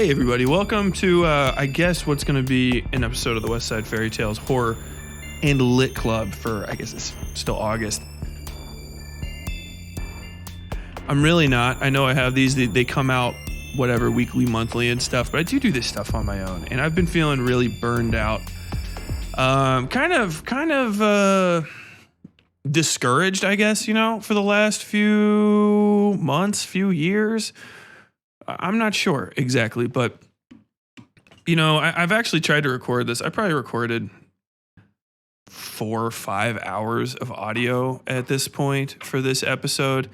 Hey everybody, welcome to I guess what's going to be an episode of the Westside Fairytales Horror and Lit Club for, I guess it's still August. I'm really not. I know I have these, they come out whatever, weekly, monthly and stuff, but I do this stuff on my own and I've been feeling really burned out. Kind of discouraged, I guess, for the last few months, few years. I'm not sure exactly, but I've actually tried to record this. I probably recorded 4 or 5 hours of audio at this point for this episode,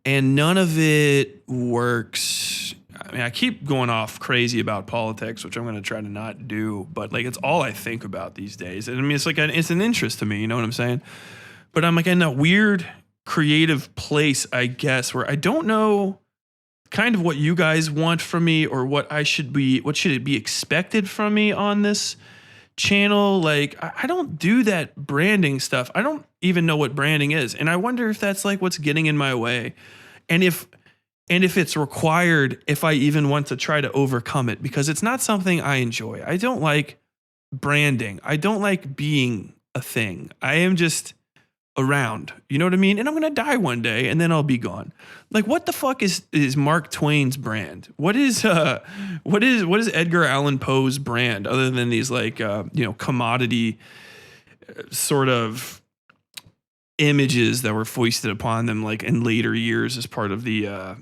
and none of it works. I mean, I keep going off crazy about politics, which I'm going to try to not do, but it's all I think about these days. And I mean, it's an interest to me, you know what I'm saying? But I'm in that weird creative place, I guess, where I don't know kind of what you guys want from me or what should it be expected from me on this channel. I don't do that branding stuff. I don't even know what branding is. And I wonder if that's what's getting in my way. And if it's required, if I even want to try to overcome it, because it's not something I enjoy. I don't like branding. I don't like being a thing. I am just around, you know what I mean? And I'm gonna die one day and then I'll be gone. What the fuck is Mark Twain's brand? What is Edgar Allan Poe's brand other than these commodity sort of images that were foisted upon them in later years as part of the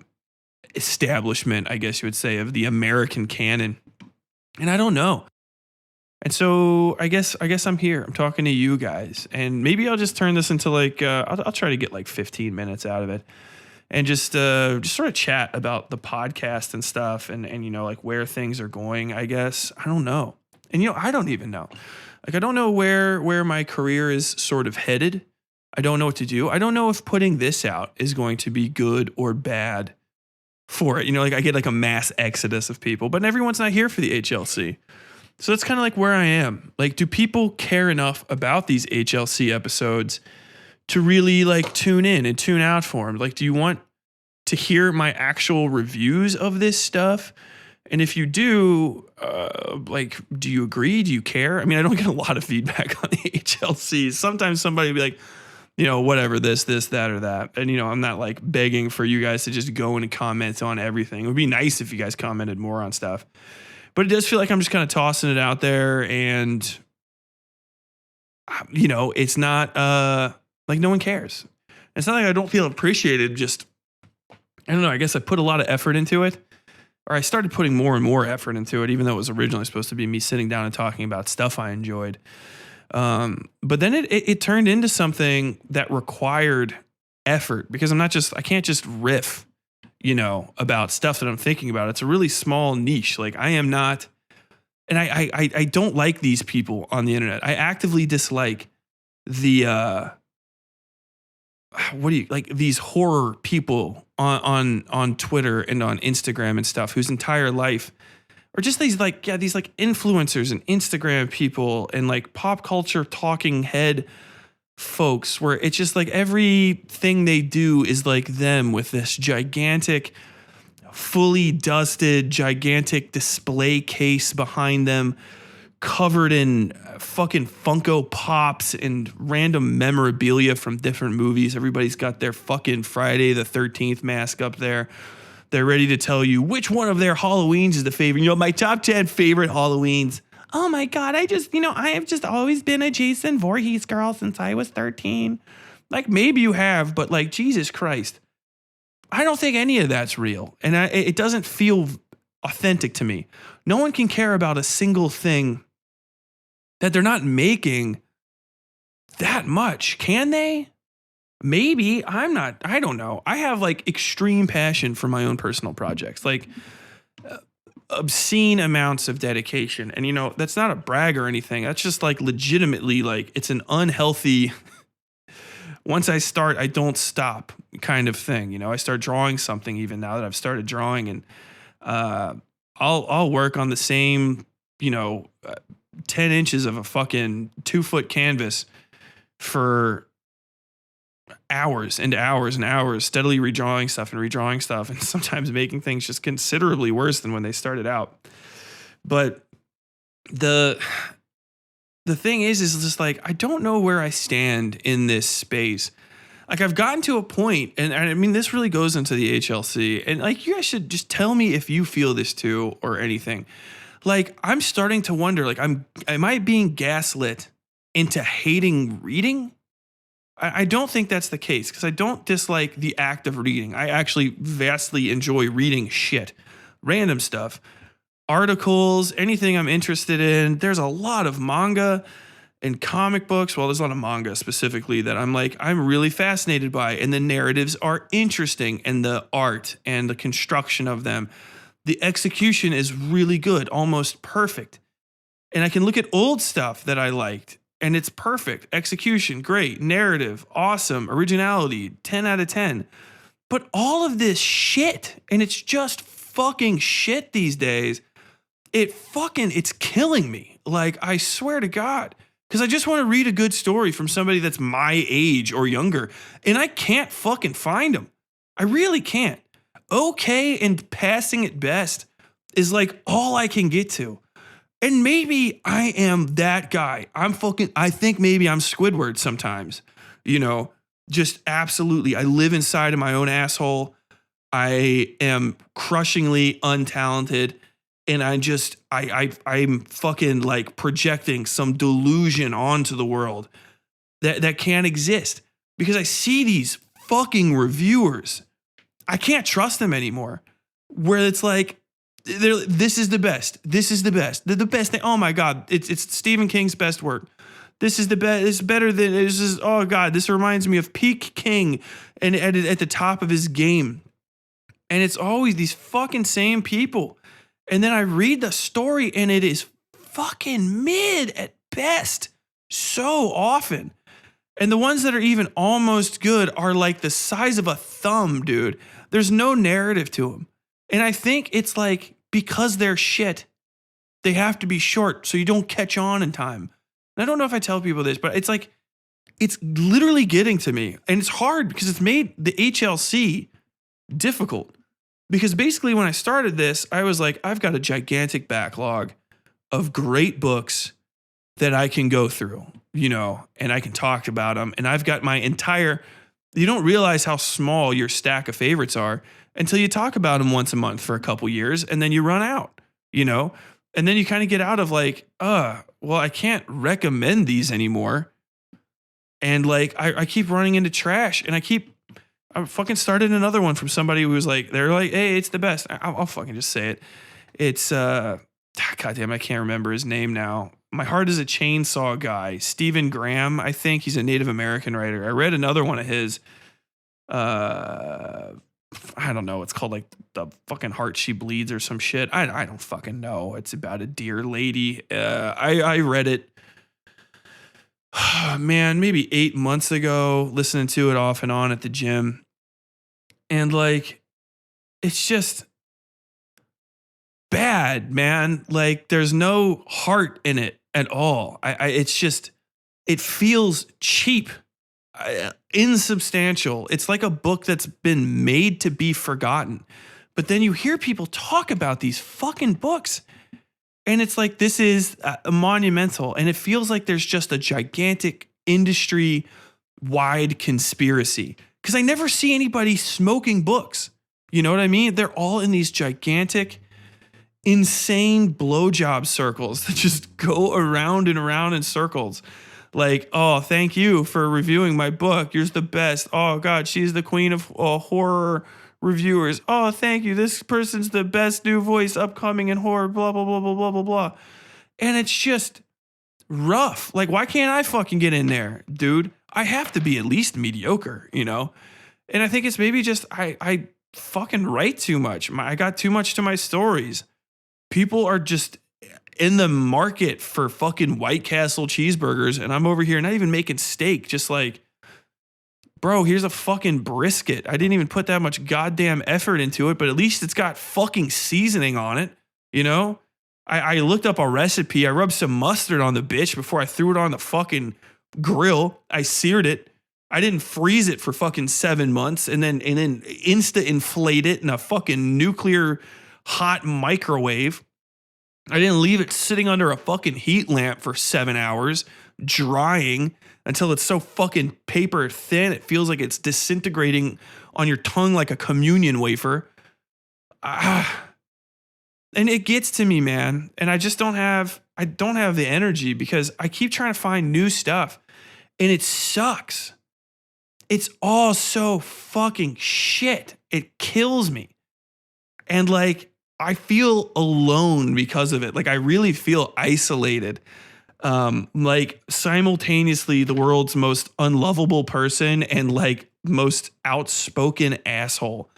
establishment, I guess you would say, of the American canon. And I don't know. And so I guess I'm here. I'm talking to you guys, and maybe I'll just turn this into I'll try to get 15 minutes out of it, and just sort of chat about the podcast and stuff, and where things are going. I guess I don't know, and I don't even know. I don't know where my career is sort of headed. I don't know what to do. I don't know if putting this out is going to be good or bad for it. I get a mass exodus of people, but everyone's not here for the HLC. So that's kind of where I am. Do people care enough about these HLC episodes to really do in and tune out for them? Do you want to hear my actual reviews of this stuff? And if you do, do you agree? Do you care? I mean, I don't get a lot of feedback on the HLCs. Sometimes somebody will be whatever, this, that, or that. And, I'm not begging for you guys to just go and comment on everything. It would be nice if you guys commented more on stuff. But it does feel like I'm just kind of tossing it out there, and, it's not no one cares. It's not I don't feel appreciated. Just, I don't know. I guess I put a lot of effort into it, or I started putting more and more effort into it, even though it was originally supposed to be me sitting down and talking about stuff I enjoyed. But then it turned into something that required effort, because I can't just riff about stuff that I'm thinking about. It's a really small niche. I am not, and I don't like these people on the internet. I actively dislike the, these horror people on Twitter and on Instagram and stuff, whose entire life are just these influencers and Instagram people and pop culture talking head folks, where it's just everything they do is them, with this gigantic, fully dusted, gigantic display case behind them, covered in fucking Funko Pops and random memorabilia from different movies. Everybody's got their fucking Friday the 13th mask up there. They're ready to tell you which one of their Halloweens is the favorite. My top 10 favorite Halloweens. Oh my God, I have just always been a Jason Voorhees girl since I was 13. Maybe you have, but Jesus Christ. I don't think any of that's real. And it doesn't feel authentic to me. No one can care about a single thing that they're not making that much. Can they? Maybe. I don't know. I have extreme passion for my own personal projects. Obscene amounts of dedication. And that's not a brag or anything. That's just legitimately it's an unhealthy once I start, I don't stop kind of thing. I start drawing something even now that I've started drawing, and I'll work on the same 10 inches of a fucking 2-foot canvas for hours and hours and hours steadily redrawing stuff and sometimes making things just considerably worse than when they started out. But the thing is just like, I don't know where I stand in this space. Like, I've gotten to a point, and I mean, this really goes into the HLC, and like, you guys should just tell me if you feel this too or anything. Like, I'm starting to wonder, like, am I being gaslit into hating reading? I don't think that's the case, because I don't dislike the act of reading. I actually vastly enjoy reading shit, random stuff, articles, anything I'm interested in. There's a lot of manga and comic books. Well, there's a lot of manga specifically that I'm really fascinated by, and the narratives are interesting, and the art and the construction of them, the execution is really good, almost perfect. And I can look at old stuff that I liked, and it's perfect. Execution, great. Narrative, awesome. Originality, 10 out of 10. But all of this shit, and it's just fucking shit these days, it's killing me. Like, I swear to God. Because I just want to read a good story from somebody that's my age or younger, and I can't fucking find them. I really can't. Okay and passing at best is like all I can get to. And maybe I am that guy. I think maybe I'm Squidward sometimes. You know, just absolutely. I live inside of my own asshole. I am crushingly untalented. And I'm fucking like projecting some delusion onto the world that can't exist, because I see these fucking reviewers. I can't trust them anymore, where it's like, this is the best. This is the best. They're the best thing. Oh my God. It's Stephen King's best work. This is the best. It's better than, oh God, this reminds me of peak King and at the top of his game. And it's always these fucking same people. And then I read the story and it is fucking mid at best so often. And the ones that are even almost good are like the size of a thumb, dude. There's no narrative to them. And I think it's like, because they're shit, they have to be short so you don't catch on in time. And I don't know if I tell people this, but it's like, it's literally getting to me. And it's hard because it's made the HLC difficult. Because basically when I started this, I was like, I've got a gigantic backlog of great books that I can go through, you know, and I can talk about them. And I've got my entire, you don't realize how small your stack of favorites are until you talk about them once a month for a couple years, and then you run out, you know, and then you kind of get out of like, well, I can't recommend these anymore. And like, I keep running into trash, and I fucking started another one from somebody who was like, they're like, hey, it's the best. I'll fucking just say it. It's, goddamn, I can't remember his name now. My Heart is a Chainsaw guy. Stephen Graham, I think he's a Native American writer. I read another one of his, I don't know. It's called like The Fucking Heart She Bleeds or some shit. I don't fucking know. It's about a dear lady. I read it, man, maybe 8 months ago, listening to it off and on at the gym. And like, it's just bad, man. Like, there's no heart in it at all. It's just, it feels cheap, insubstantial. It's like a book that's been made to be forgotten. But then you hear people talk about these fucking books, and it's like, this is monumental. And it feels like there's just a gigantic industry-wide conspiracy. Because I never see anybody smoking books. You know what I mean? They're all in these gigantic, insane blowjob circles that just go around and around in circles. Like, oh, thank you for reviewing my book. You're the best. Oh, God, she's the queen of horror reviewers. Oh, thank you. This person's the best new voice upcoming in horror, blah, blah, blah, blah, blah, blah, blah. And it's just rough. Like, why can't I fucking get in there, dude? I have to be at least mediocre, you know? And I think it's maybe just I fucking write too much. I got too much to my stories. People are just in the market for fucking White Castle cheeseburgers, and I'm over here not even making steak, just like, bro, here's a fucking brisket. I didn't even put that much goddamn effort into it, but at least it's got fucking seasoning on it, you know? I looked up a recipe. I rubbed some mustard on the bitch before I threw it on the fucking grill. I seared it. I didn't freeze it for fucking 7 months and then insta inflate it in a fucking nuclear hot microwave. I didn't leave it sitting under a fucking heat lamp for 7 hours, drying until it's so fucking paper thin it feels like it's disintegrating on your tongue like a communion wafer. And it gets to me, man. And I don't have the energy because I keep trying to find new stuff and it sucks. It's all so fucking shit. It kills me. And like, I feel alone because of it. Like I really feel isolated. Like simultaneously the world's most unlovable person and like most outspoken asshole.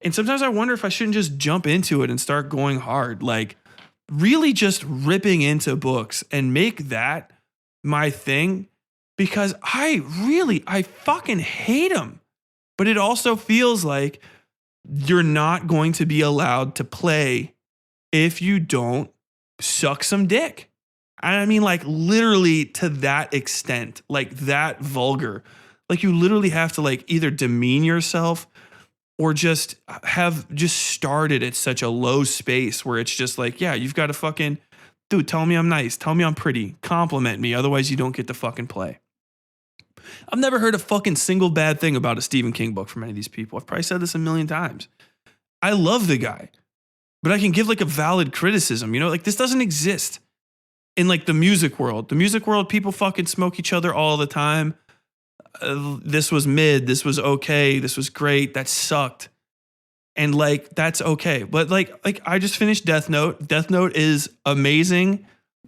And sometimes I wonder if I shouldn't just jump into it and start going hard, like really just ripping into books and make that my thing, because I fucking hate them. But it also feels like you're not going to be allowed to play if you don't suck some dick. I mean, like literally to that extent, like that vulgar. Like you literally have to like either demean yourself or just started at such a low space where it's just like, yeah, you've got to fucking, dude, tell me I'm nice. Tell me I'm pretty. Compliment me. Otherwise you don't get to fucking play. I've never heard a fucking single bad thing about a Stephen King book from any of these people. I've probably said this a million times. I love the guy, but I can give like a valid criticism, you know, like this doesn't exist in like the music world. The music world, people fucking smoke each other all the time. This was mid, this was okay, this was great, that sucked. And like, that's okay. But like I just finished Death Note. Death Note is amazing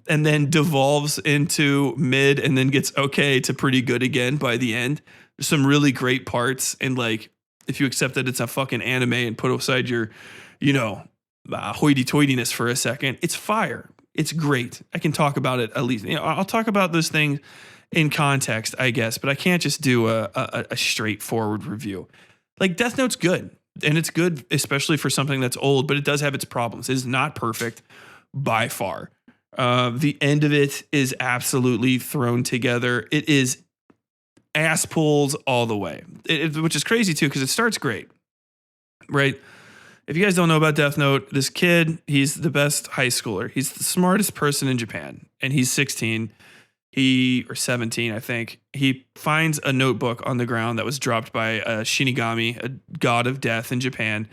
and then devolves into mid and then gets okay to pretty good again by the end. There's some really great parts. And like, if you accept that it's a fucking anime and put aside your, you know, hoity-toityness for a second, it's fire. It's great. I can talk about it at least. You know, I'll talk about those things in context, I guess, but I can't just do a straightforward review. Like Death Note's good, and it's good, especially for something that's old, but it does have its problems. It is not perfect by far. The end of it is absolutely thrown together. It is ass pulls all the way, which is crazy too, because it starts great, right? If you guys don't know about Death Note, this kid, he's the best high schooler. He's the smartest person in Japan, and he's 16. Or 17, I think. He finds a notebook on the ground that was dropped by a Shinigami, a god of death in Japan.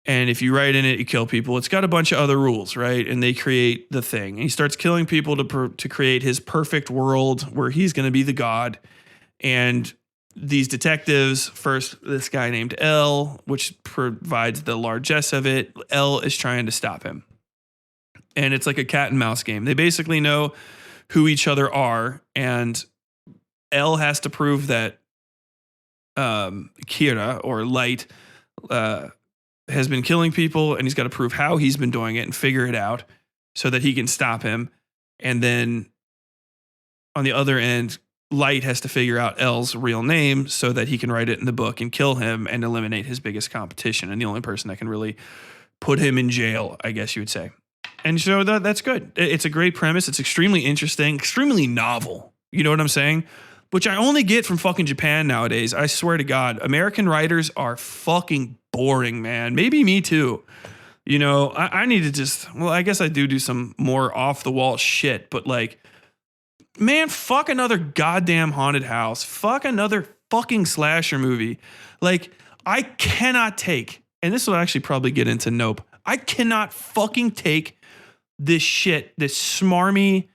And if you write in it, you kill people. It's got a bunch of other rules, right? And they create the thing. And he starts killing people to create his perfect world where he's going to be the god. And these detectives, first this guy named L, which provides the largesse of it. L is trying to stop him. And it's like a cat and mouse game. They basically know who each other are, and L has to prove that Kira, or Light, has been killing people, and he's got to prove how he's been doing it and figure it out so that he can stop him. And then on the other end, Light has to figure out L's real name so that he can write it in the book and kill him and eliminate his biggest competition, and the only person that can really put him in jail, I guess you would say. And so that's good. It's a great premise. It's extremely interesting, extremely novel. You know what I'm saying? Which I only get from fucking Japan nowadays. I swear to God, American writers are fucking boring, man. Maybe me too. You know, I need to just, well, I guess I do some more off the wall shit, but like, man, fuck another goddamn haunted house. Fuck another fucking slasher movie. Like, I cannot take, and this will actually probably get into Nope. I cannot fucking take this shit, this smarmy,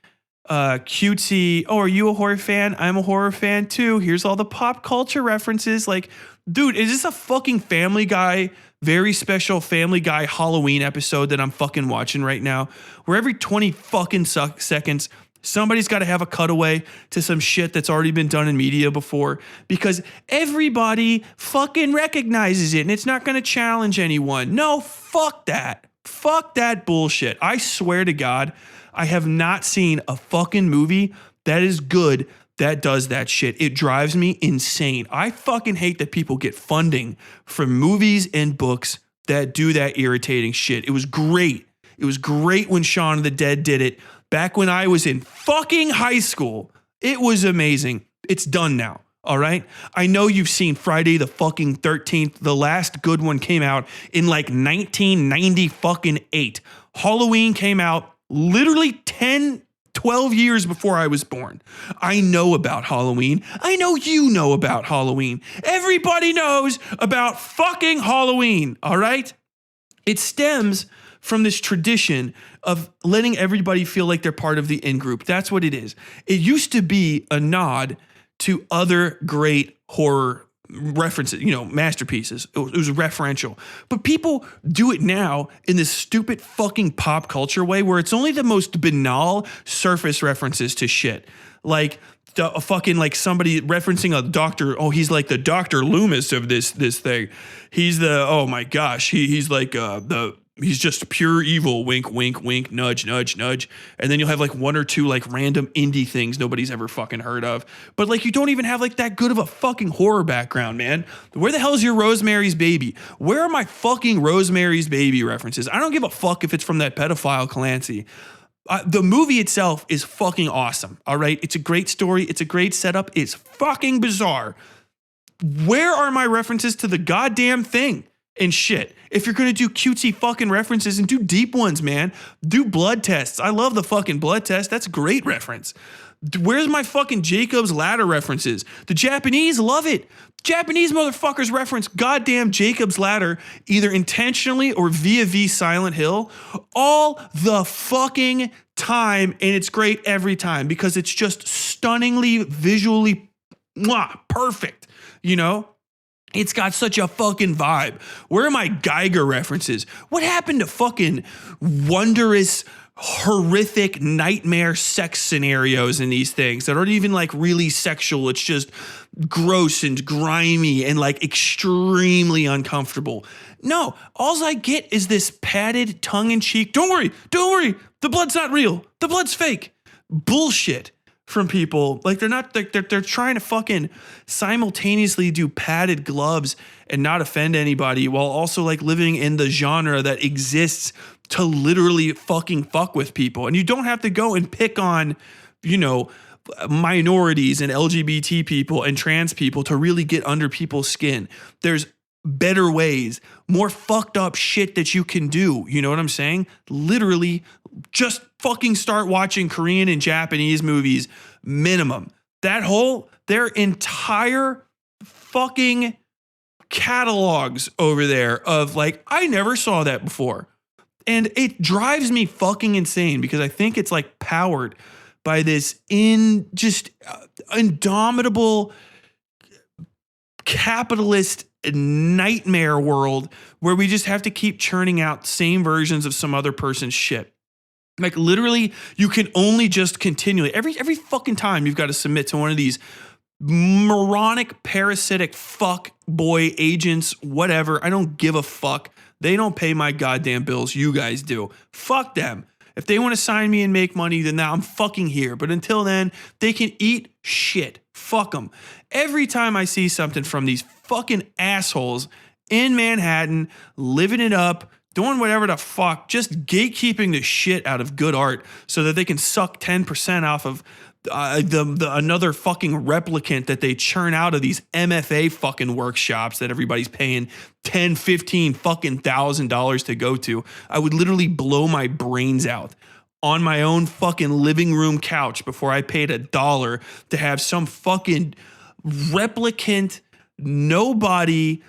cutesy, oh, are you a horror fan? I'm a horror fan too. Here's all the pop culture references. Like, dude, is this a fucking Family Guy, very special Family Guy Halloween episode that I'm fucking watching right now? Where every 20 fucking seconds, somebody's got to have a cutaway to some shit that's already been done in media before, because everybody fucking recognizes it and it's not going to challenge anyone. No, fuck that. Fuck that bullshit. I swear to God, I have not seen a fucking movie that is good that does that shit. It drives me insane. I fucking hate that people get funding from movies and books that do that irritating shit. It was great. It was great when Shaun of the Dead did it back when I was in fucking high school. It was amazing. It's done now. All right. I know you've seen Friday the fucking 13th. The last good one came out in like 1990 fucking 8. Halloween came out literally 10, 12 years before I was born. I know about Halloween. I know you know about Halloween. Everybody knows about fucking Halloween. All right. It stems from this tradition of letting everybody feel like they're part of the in-group. That's what it is. It used to be a nod to other great horror references, masterpieces. It was referential. But people do it now in this stupid fucking pop culture way where it's only the most banal surface references to shit. Like the fucking like somebody referencing a doctor. Oh, he's like the Dr. Loomis of this thing. He's the, oh my gosh, he's like he's just pure evil, wink, wink, wink, nudge, nudge, nudge. And then you'll have like one or two like random indie things nobody's ever fucking heard of. But like you don't even have like that good of a fucking horror background, man. Where the hell is your Rosemary's Baby? Where are my fucking Rosemary's Baby references? I don't give a fuck if it's from that pedophile Clancy. The movie itself is fucking awesome, all right? It's a great story. It's a great setup. It's fucking bizarre. Where are my references to the goddamn thing? And shit. If you're gonna do cutesy fucking references and do deep ones, man, do blood tests. I love the fucking blood test. That's a great reference. Where's my fucking Jacob's Ladder references? The Japanese love it. Japanese motherfuckers reference goddamn Jacob's Ladder either intentionally or via Silent Hill all the fucking time, and it's great every time because it's just stunningly visually perfect, It's got such a fucking vibe. Where are my Geiger references? What happened to fucking wondrous, horrific nightmare sex scenarios in these things that aren't even like really sexual? It's just gross and grimy and like extremely uncomfortable. No, all I get is this padded tongue-in-cheek, don't worry, the blood's not real, the blood's fake bullshit from people. Like they're trying to fucking simultaneously do padded gloves and not offend anybody while also like living in the genre that exists to literally fucking fuck with people. And you don't have to go and pick on, minorities and LGBT people and trans people to really get under people's skin. There's better ways, more fucked up shit that you can do. You know what I'm saying? Literally just fucking start watching Korean and Japanese movies minimum. Their entire fucking catalogs over there of like, I never saw that before. And it drives me fucking insane because I think it's like powered by this indomitable capitalist nightmare world where we just have to keep churning out same versions of some other person's shit. Like literally, you can only just continually every fucking time you've got to submit to one of these moronic, parasitic fuck boy agents, whatever. I don't give a fuck. They don't pay my goddamn bills. You guys do. Fuck them. If they want to sign me and make money, then now I'm fucking here. But until then, they can eat shit. Fuck them. Every time I see something from these fucking assholes in Manhattan, living it up, doing whatever the fuck, just gatekeeping the shit out of good art so that they can suck 10% off of another fucking replicant that they churn out of these MFA fucking workshops that everybody's paying $10, $15 fucking $1,000 to go to. I would literally blow my brains out on my own fucking living room couch before I paid $1 to have some fucking replicant, nobody,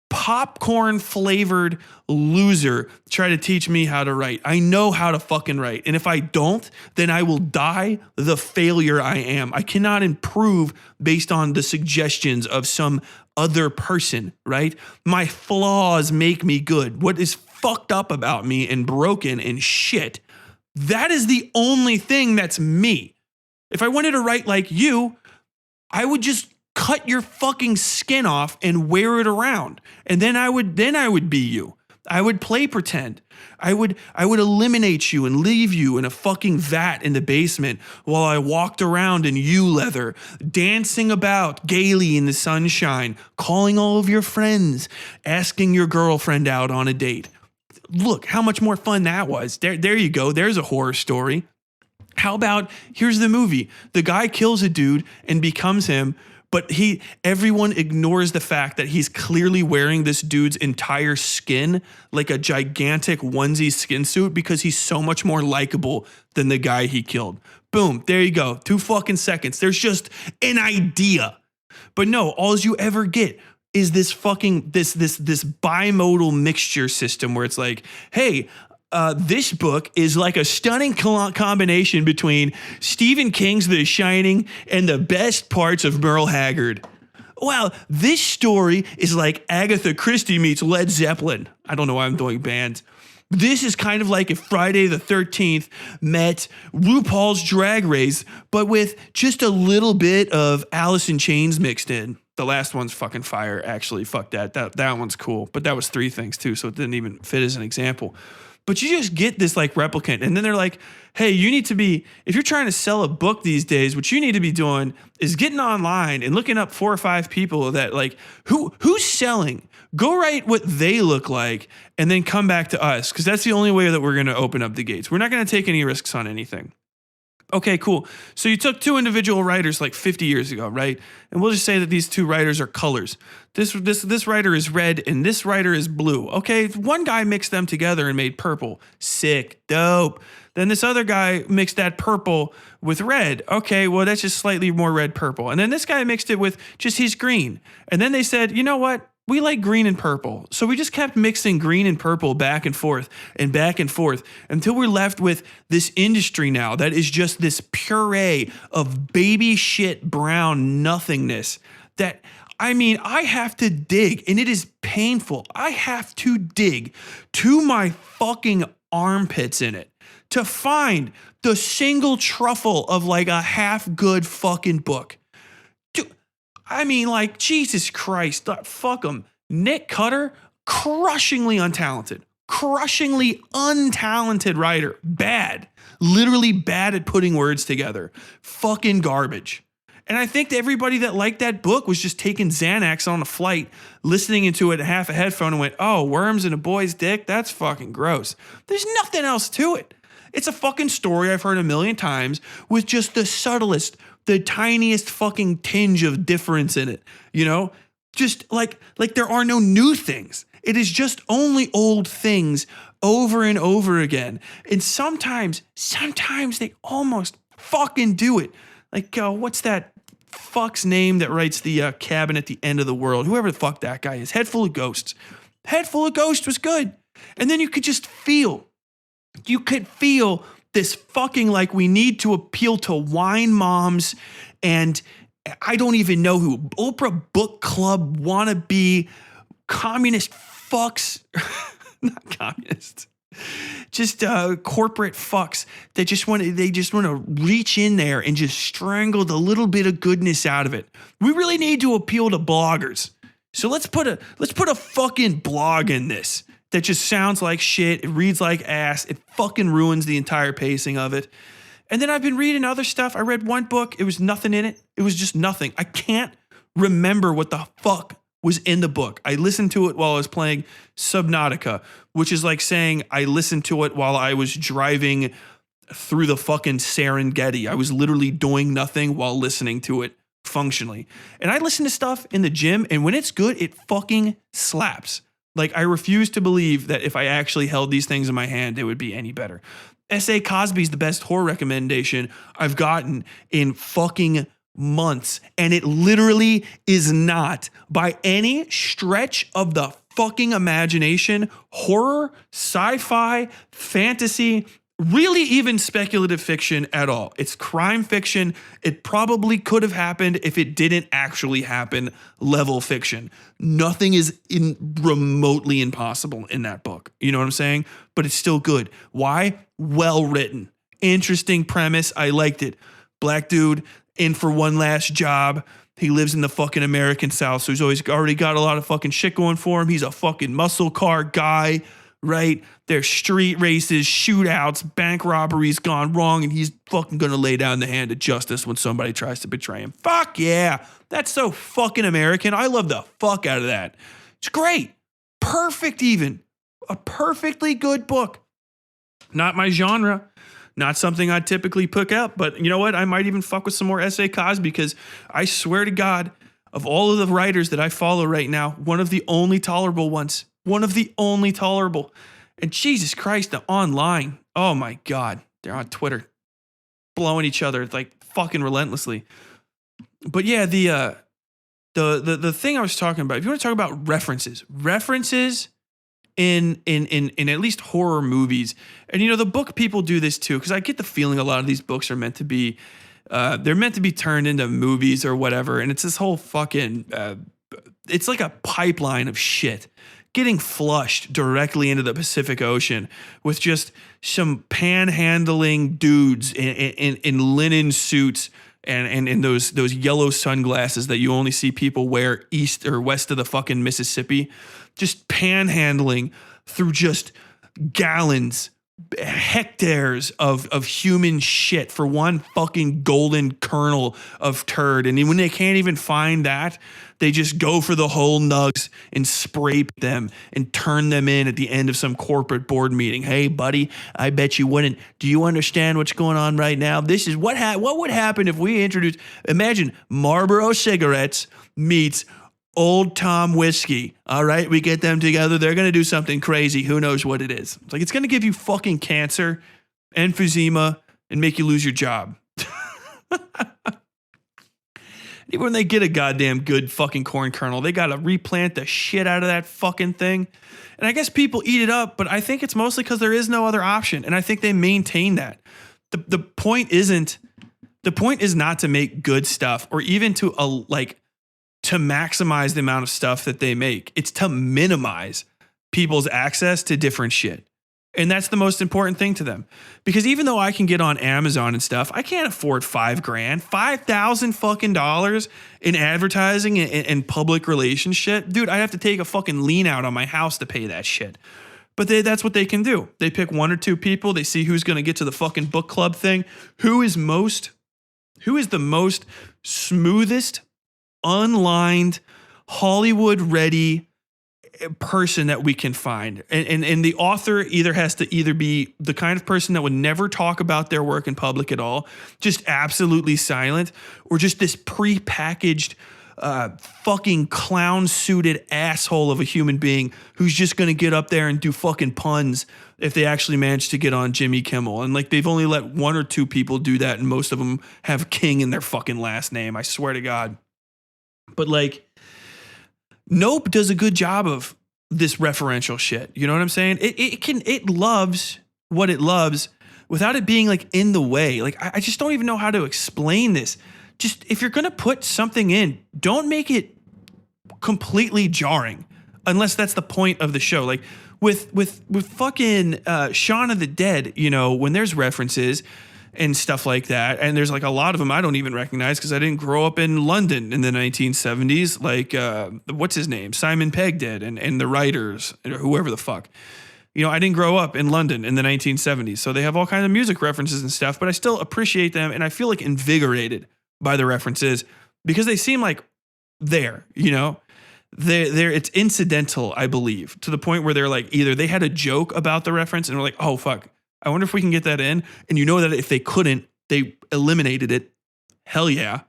popcorn flavored loser try to teach me how to write. I know how to fucking write. And if I don't, then I will die the failure I am. I cannot improve based on the suggestions of some other person, right? My flaws make me good. What is fucked up about me and broken and shit, that is the only thing that's me. If I wanted to write like you, I would just cut your fucking skin off and wear it around. And then I would be you. I would play pretend. I would eliminate you and leave you in a fucking vat in the basement while I walked around in leather, dancing about gaily in the sunshine, calling all of your friends, asking your girlfriend out on a date. Look how much more fun that was. There you go. There's a horror story. How about, here's the movie. The guy kills a dude and becomes him, but everyone ignores the fact that he's clearly wearing this dude's entire skin like a gigantic onesie skin suit because he's so much more likable than the guy he killed. Boom, there you go. 2 fucking seconds. There's just an idea. But no, all you ever get is this fucking this bimodal mixture system where it's like, hey, this book is like a stunning combination between Stephen King's The Shining and the best parts of Merle Haggard. Wow, this story is like Agatha Christie meets Led Zeppelin. I don't know why I'm doing bands. This is kind of like if Friday the 13th met RuPaul's Drag Race, but with just a little bit of Alice in Chains mixed in. The last one's fucking fire, actually. Fuck that. That one's cool. But that was 3 things too, so it didn't even fit as an example. But you just get this like replicant. And then they're like, hey, you need to be, if you're trying to sell a book these days, what you need to be doing is getting online and looking up 4 or 5 people that like, who's selling? Go write what they look like and then come back to us. Because that's the only way that we're going to open up the gates. We're not going to take any risks on anything. Okay, cool. So you took 2 individual writers like 50 years ago, right? And we'll just say that these 2 writers are colors. This writer is red and this writer is blue. Okay, one guy mixed them together and made purple. Sick, dope. Then this other guy mixed that purple with red. Okay, well, that's just slightly more red purple. And then this guy mixed it with just his green. And then they said, you know what? We like green and purple. So we just kept mixing green and purple back and forth until we're left with this industry now that is just this puree of baby shit brown nothingness that, I mean, I have to dig, and it is painful. I have to dig to my fucking armpits in it to find the single truffle of like a half good fucking book. I mean, like, Jesus Christ, fuck him. Nick Cutter, crushingly untalented writer. Bad. Literally bad at putting words together. Fucking garbage. And I think that everybody that liked that book was just taking Xanax on a flight, listening into it half a headphone and went, oh, worms in a boy's dick? That's fucking gross. There's nothing else to it. It's a fucking story I've heard a million times with just the subtlest, the tiniest fucking tinge of difference in it, you know? Just like there are no new things. It is just only old things over and over again. And sometimes they almost fucking do it. Like, what's that fuck's name that writes the Cabin at the End of the World? Whoever the fuck that guy is. Head Full of Ghosts. Head Full of Ghosts was good. And then you could feel this fucking like we need to appeal to wine moms and I don't even know who, Oprah Book Club wannabe communist fucks, not communists, just corporate fucks that just want to reach in there and just strangle the little bit of goodness out of it. We really need to appeal to bloggers. So let's put a fucking blog in this that just sounds like shit. It reads like ass. It fucking ruins the entire pacing of it. And then I've been reading other stuff. I read one book. It was nothing in it. It was just nothing. I can't remember what the fuck was in the book. I listened to it while I was playing Subnautica, which is like saying I listened to it while I was driving through the fucking Serengeti. I was literally doing nothing while listening to it functionally. And I listen to stuff in the gym, and when it's good, it fucking slaps. Like, I refuse to believe that if I actually held these things in my hand, it would be any better. S.A. Cosby's the best horror recommendation I've gotten in fucking months. And it literally is not, by any stretch of the fucking imagination, horror, sci-fi, fantasy, really even speculative fiction at all. It's crime fiction. It probably could have happened if it didn't actually happen level fiction. Nothing is remotely impossible in that book. You know what I'm saying? But it's still good. Why? Well written. Interesting premise. I liked it. Black dude in for one last job. He lives in the fucking American South, so he's already got a lot of fucking shit going for him. He's a fucking muscle car guy. Right? There's street races, shootouts, bank robberies gone wrong, and he's fucking gonna lay down the hand of justice when somebody tries to betray him. Fuck yeah. That's so fucking American. I love the fuck out of that. It's great. Perfect even. A perfectly good book. Not my genre. Not something I'd typically pick up, but you know what? I might even fuck with some more S.A. Cosby because I swear to God, of all of the writers that I follow right now, one of the only tolerable ones. One of the only tolerable. And Jesus Christ, the online. Oh my God. They're on Twitter blowing each other like fucking relentlessly. But yeah, the thing I was talking about, if you want to talk about references in at least horror movies, and you know, the book people do this too, because I get the feeling a lot of these books are meant to be they're meant to be turned into movies or whatever, and it's this whole fucking it's like a pipeline of shit getting flushed directly into the Pacific Ocean with just some panhandling dudes in linen suits and those yellow sunglasses that you only see people wear east or west of the fucking Mississippi, just panhandling through just gallons, hectares of human shit for one fucking golden kernel of turd. And when they can't even find that, they just go for the whole nugs and spray them and turn them in at the end of some corporate board meeting. Hey, buddy, I bet you wouldn't. Do you understand what's going on right now? This is what would happen if we introduced, imagine Marlboro cigarettes meets Old Tom whiskey. All right, we get them together. They're going to do something crazy. Who knows what it is? It's like, it's going to give you fucking cancer, emphysema, and make you lose your job. Even when they get a goddamn good fucking corn kernel, they got to replant the shit out of that fucking thing. And I guess people eat it up, but I think it's mostly because there is no other option. And I think they maintain that. The point is not to make good stuff or even to maximize the amount of stuff that they make. It's to minimize people's access to different shit. And that's the most important thing to them. Because even though I can get on Amazon and stuff, I can't afford $5,000, $5,000 fucking dollars in advertising and public relations shit. Dude, I have to take a fucking lien out on my house to pay that shit. But that's what they can do. They pick one or two people. They see who's going to get to the fucking book club thing. Who is the most smoothest, unlined, Hollywood-ready person that we can find. And the author has to be the kind of person that would never talk about their work in public at all, just absolutely silent, or just this prepackaged fucking clown-suited asshole of a human being who's just going to get up there and do fucking puns if they actually manage to get on Jimmy Kimmel. And like, they've only let one or two people do that, and most of them have King in their fucking last name. I swear to God. But like, Nope does a good job of this referential shit. You know what I'm saying? It loves what it loves without it being like in the way. Like, I just don't even know how to explain this. Just, if you're going to put something in, don't make it completely jarring, unless that's the point of the show. Like with fucking Shaun of the Dead, you know, when there's references and stuff like that, and there's like a lot of them I don't even recognize because I didn't grow up in London in the 1970s, like what's his name, Simon Pegg did, and the writers, or whoever the fuck. You know, I didn't grow up in London in the 1970s, so they have all kinds of music references and stuff, but I still appreciate them, and I feel like invigorated by the references because they seem like they're, you know, it's incidental, I believe, to the point where they're like, either they had a joke about the reference and we're like, oh fuck, I wonder if we can get that in. And you know that if they couldn't, they eliminated it. Hell yeah.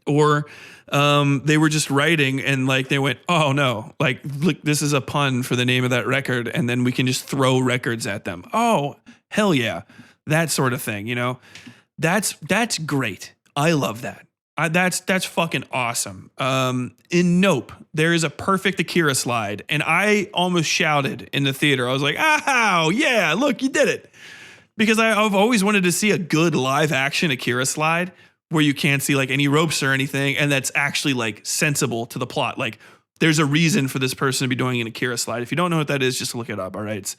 Or they were just writing and like they went, oh no, like, look, this is a pun for the name of that record. And then we can just throw records at them. Oh, hell yeah. That sort of thing, you know, that's great. I love that. That's fucking awesome. In Nope, there is a perfect Akira slide, and I almost shouted in the theater. I was like, "Oh yeah, look, you did it!" Because I've always wanted to see a good live action Akira slide where you can't see like any ropes or anything, and that's actually like sensible to the plot. Like, there's a reason for this person to be doing an Akira slide. If you don't know what that is, just look it up. All right, it's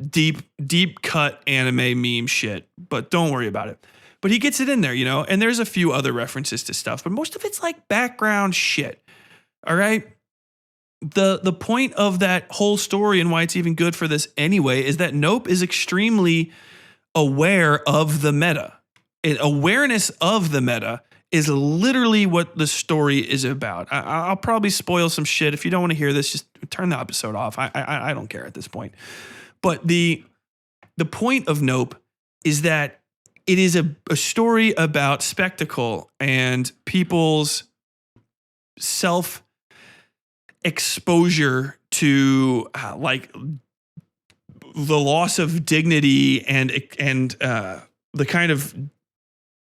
deep cut anime meme shit, but don't worry about it. But he gets it in there, you know, and there's a few other references to stuff, but most of it's like background shit. All right. The point of that whole story and why it's even good for this anyway is that Nope is extremely aware of the meta. And awareness of the meta is literally what the story is about. I'll probably spoil some shit. If you don't want to hear this, just turn the episode off. I don't care at this point. But the point of Nope is that it is a story about spectacle and people's self exposure to like the loss of dignity and the kind of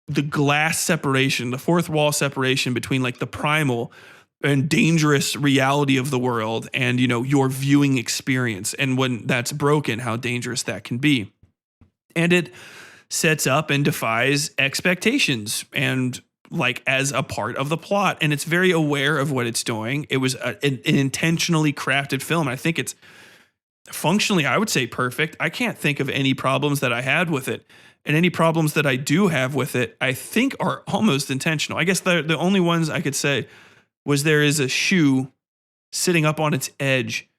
the glass separation, the fourth wall separation between like the primal and dangerous reality of the world and, you know, your viewing experience. And when that's broken, how dangerous that can be. And it sets up and defies expectations and like as a part of the plot. And it's very aware of what it's doing. It was an intentionally crafted film. I think it's functionally, I would say, perfect. I can't think of any problems that I had with it. And any problems that I do have with it, I think are almost intentional. I guess the only ones I could say was there is a shoe sitting up on its edge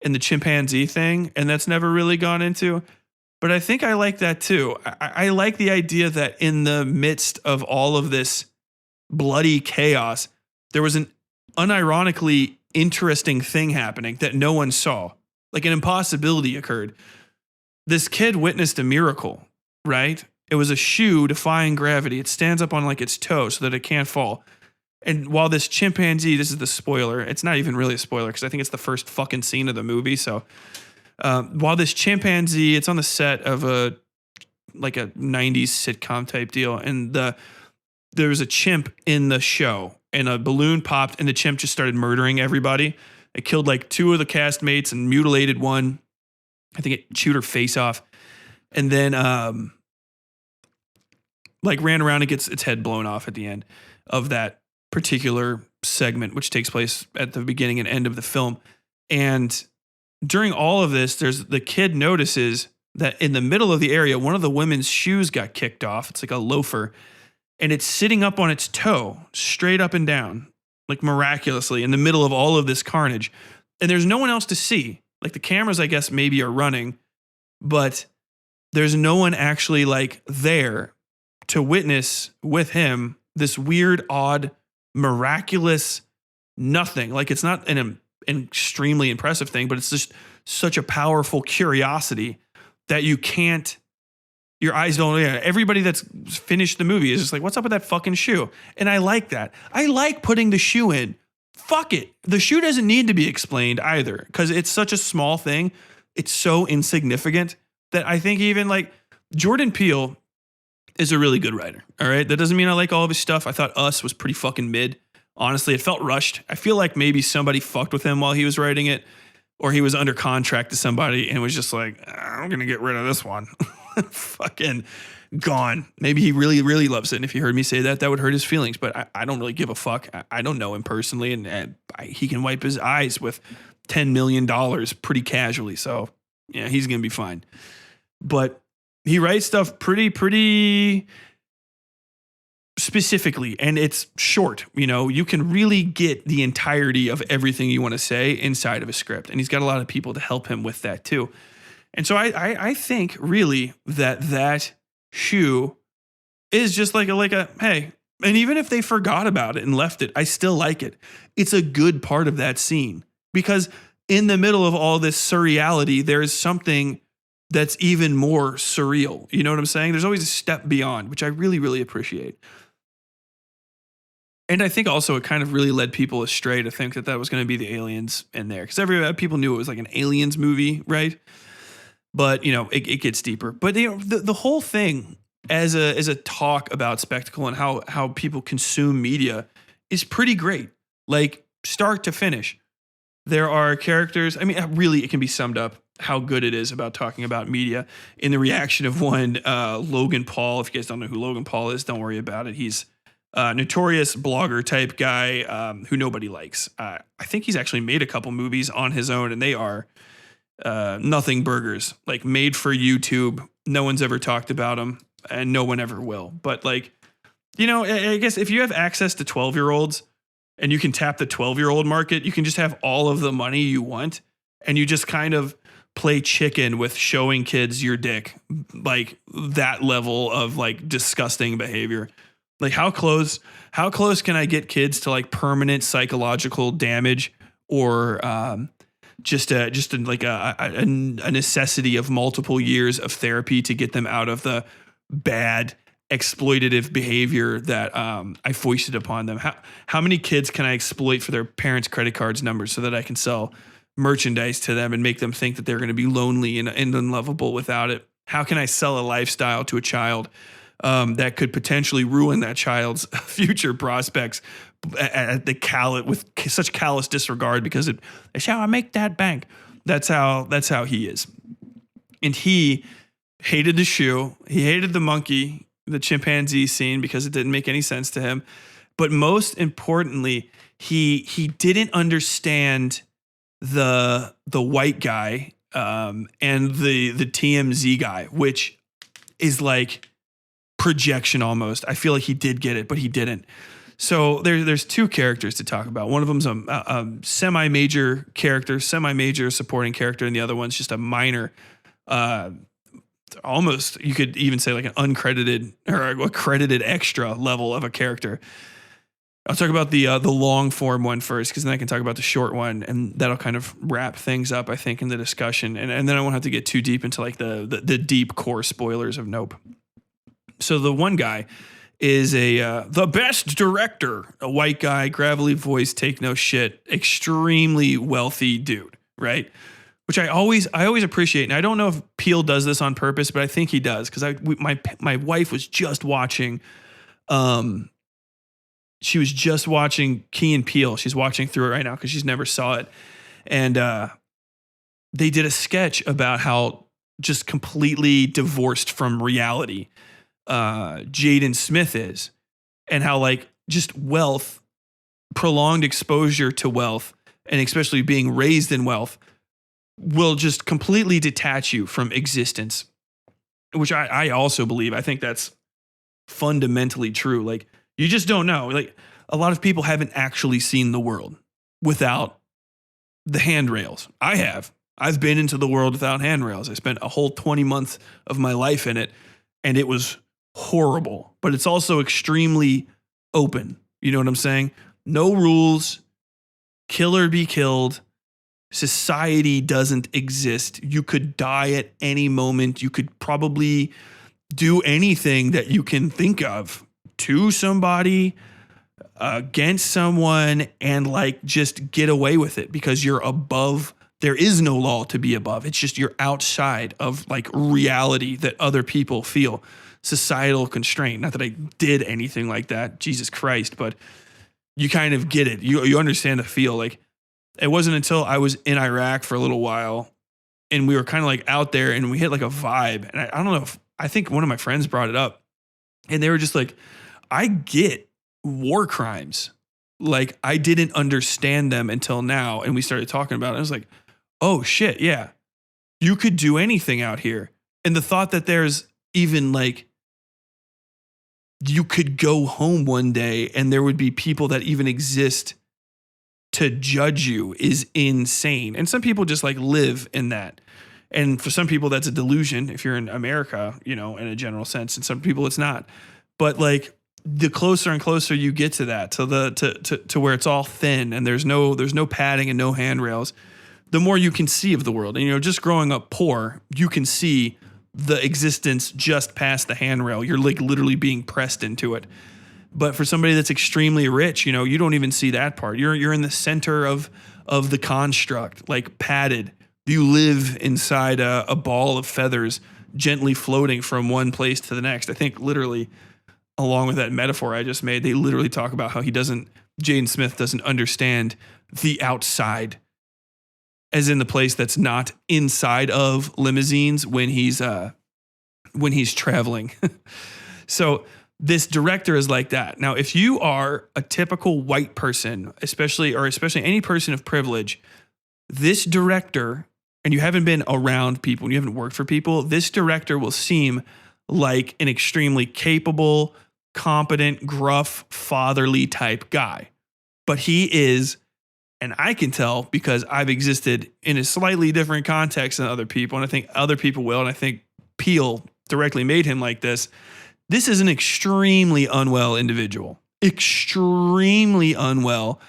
in the chimpanzee thing, and that's never really gone into. But I think I like that too. I like the idea that in the midst of all of this bloody chaos, there was an unironically interesting thing happening that no one saw. Like an impossibility occurred. This kid witnessed a miracle, right? It was a shoe defying gravity. It stands up on like its toe so that it can't fall. And while this chimpanzee, this is the spoiler. It's not even really a spoiler because I think it's the first fucking scene of the movie. So while this chimpanzee, it's on the set of a 90s sitcom type deal. And there was a chimp in the show and a balloon popped and the chimp just started murdering everybody. It killed like two of the castmates and mutilated one. I think it chewed her face off. And then like ran around and gets its head blown off at the end of that particular segment, which takes place at the beginning and end of the film. And during all of this, the kid notices that in the middle of the area, one of the women's shoes got kicked off. It's like a loafer. And it's sitting up on its toe, straight up and down, like miraculously in the middle of all of this carnage. And there's no one else to see. Like the cameras, I guess, maybe are running, but there's no one actually like there to witness with him this weird, odd, miraculous nothing. Like it's not an extremely impressive thing, but it's just such a powerful curiosity that you can't, your eyes don't, everybody that's finished the movie is just like, what's up with that fucking shoe? And I like that. I like putting the shoe in. Fuck it. The shoe doesn't need to be explained either because it's such a small thing. It's so insignificant that I think even like Jordan Peele is a really good writer. All right. That doesn't mean I like all of his stuff. I thought Us was pretty fucking mid. Honestly, it felt rushed. I feel like maybe somebody fucked with him while he was writing it, or he was under contract to somebody and was just like, I'm going to get rid of this one. Fucking gone. Maybe he really, really loves it. And if he heard me say that, that would hurt his feelings. But I don't really give a fuck. I don't know him personally. And he can wipe his eyes with $10 million pretty casually. So yeah, he's going to be fine. But he writes stuff pretty specifically, and it's short. You know, you can really get the entirety of everything you want to say inside of a script. And he's got a lot of people to help him with that too. And so I think really that shoe is just like a, hey, and even if they forgot about it and left it, I still like it. It's a good part of that scene because in the middle of all this surreality, there is something that's even more surreal. You know what I'm saying? There's always a step beyond, which I really, really appreciate. And I think also it kind of really led people astray to think that was going to be the aliens in there. Because people knew it was like an aliens movie, right? But, you know, it gets deeper. But you know, the whole thing as a talk about spectacle and how people consume media is pretty great. Like start to finish. There are characters. I mean, really, it can be summed up how good it is about talking about media in the reaction of one Logan Paul. If you guys don't know who Logan Paul is, don't worry about it. He's a notorious blogger type guy who nobody likes. I think he's actually made a couple movies on his own, and they are nothing burgers, like made for YouTube. No one's ever talked about them, and no one ever will. But like, you know, I guess if you have access to 12-year-olds and you can tap the 12-year-old market, you can just have all of the money you want, and you just kind of play chicken with showing kids your dick, like that level of like disgusting behavior. Like how close can I get kids to like permanent psychological damage or just a necessity of multiple years of therapy to get them out of the bad exploitative behavior that I foisted upon them. How many kids can I exploit for their parents' credit cards numbers so that I can sell merchandise to them and make them think that they're going to be lonely and unlovable without it? How can I sell a lifestyle to a child that could potentially ruin that child's future prospects at with such callous disregard because it's how I make that bank. That's how he is. And he hated the shoe. He hated the monkey, the chimpanzee scene, because it didn't make any sense to him. But most importantly, he didn't understand the white guy and the TMZ guy, which is like projection almost. I feel like he did get it, but he didn't. So there's two characters to talk about. One of them's a semi-major character, semi-major supporting character, and the other one's just a minor, almost you could even say like an uncredited or a credited extra level of a character. I'll talk about the long form one first, because then I can talk about the short one, and that'll kind of wrap things up, I think, in the discussion. And then I won't have to get too deep into like the deep core spoilers of Nope. So the one guy is the best director, a white guy, gravelly voice, take no shit, extremely wealthy dude, right? Which I always appreciate. And I don't know if Peele does this on purpose, but I think he does, because my wife was just watching, she was just watching Key and Peele. She's watching through it right now because she's never saw it. And they did a sketch about how just completely divorced from reality Jaden Smith is, and how like just wealth, prolonged exposure to wealth, and especially being raised in wealth, will just completely detach you from existence, which I also believe. I think that's fundamentally true. Like, you just don't know. Like, a lot of people haven't actually seen the world without the handrails. I have. I've been into the world without handrails. I spent a whole 20 months of my life in it, and it was horrible. But it's also extremely open. You know what I'm saying? No rules. Kill or be killed. Society doesn't exist. You could die at any moment. You could probably do anything that you can think of to somebody, against someone, and like just get away with it because you're above. There is no law to be above. It's just you're outside of like reality that other people feel. Societal constraint. Not that I did anything like that, Jesus Christ, but you kind of get it. You understand the feel. Like, it wasn't until I was in Iraq for a little while and we were kind of like out there and we hit like a vibe. And I don't know if, I think one of my friends brought it up, and they were just like, I get war crimes. Like, I didn't understand them until now. And we started talking about it. I was like, oh shit. Yeah. You could do anything out here. And the thought that there's even like, you could go home one day and there would be people that even exist to judge you is insane. And some people just like live in that. And for some people that's a delusion if you're in America, you know, in a general sense. And some people it's not. But like, the closer and closer you get to that, to where it's all thin and there's no padding and no handrails, the more you can see of the world. And, you know, just growing up poor, you can see the existence just past the handrail. You're like literally being pressed into it. But for somebody that's extremely rich, you know, you don't even see that part. You're in the center of the construct, like padded. You live inside a ball of feathers, gently floating from one place to the next. I think literally, along with that metaphor I just made, they literally talk about how Jaden Smith doesn't understand the outside, as in the place that's not inside of limousines when he's traveling. So this director is like that. Now, if you are a typical white person, especially any person of privilege, this director, and you haven't been around people, and you haven't worked for people, this director will seem like an extremely capable, competent, gruff, fatherly type guy. But he is, and I can tell because I've existed in a slightly different context than other people, and I think other people will, and I think Peele directly made him like this. This is an extremely unwell individual. Extremely unwell,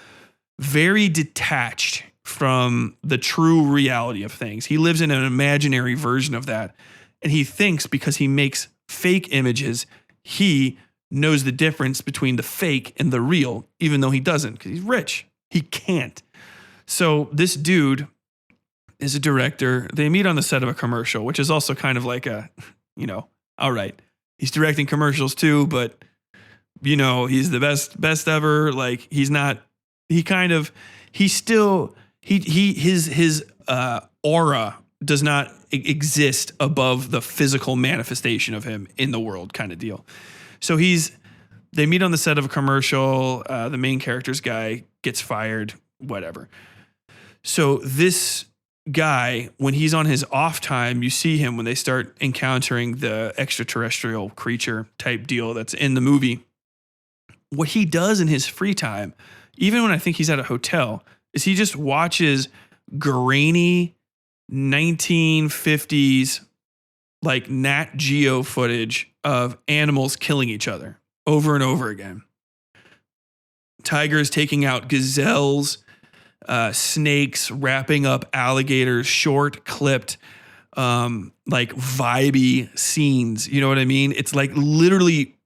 very detached from the true reality of things. He lives in an imaginary version of that, and he thinks because he makes fake images, he knows the difference between the fake and the real, even though he doesn't because he's rich. He can't. So this dude is a director. They meet on the set of a commercial, which is also kind of like a, all right, he's directing commercials too, but he's the best ever. Like his aura does not exist above the physical manifestation of him in the world kind of deal. So they meet on the set of a commercial. The main character's guy gets fired, whatever. So this guy, when he's on his off time, you see him when they start encountering the extraterrestrial creature type deal that's in the movie. What he does in his free time, even when I think he's at a hotel, is he just watches grainy 1950s like Nat Geo footage of animals killing each other over and over again. Tigers taking out gazelles, snakes wrapping up alligators, short clipped, like vibey scenes. You know what I mean? It's like literally,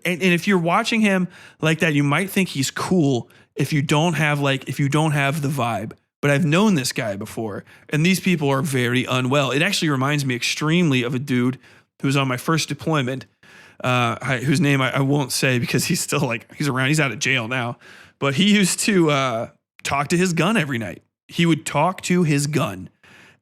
and if you're watching him like that, you might think he's cool if you don't have the vibe. But I've known this guy before, and these people are very unwell. It actually reminds me extremely of a dude who was on my first deployment, whose name I won't say because he's still he's around. He's out of jail now, but he used to talk to his gun every night. He would talk to his gun,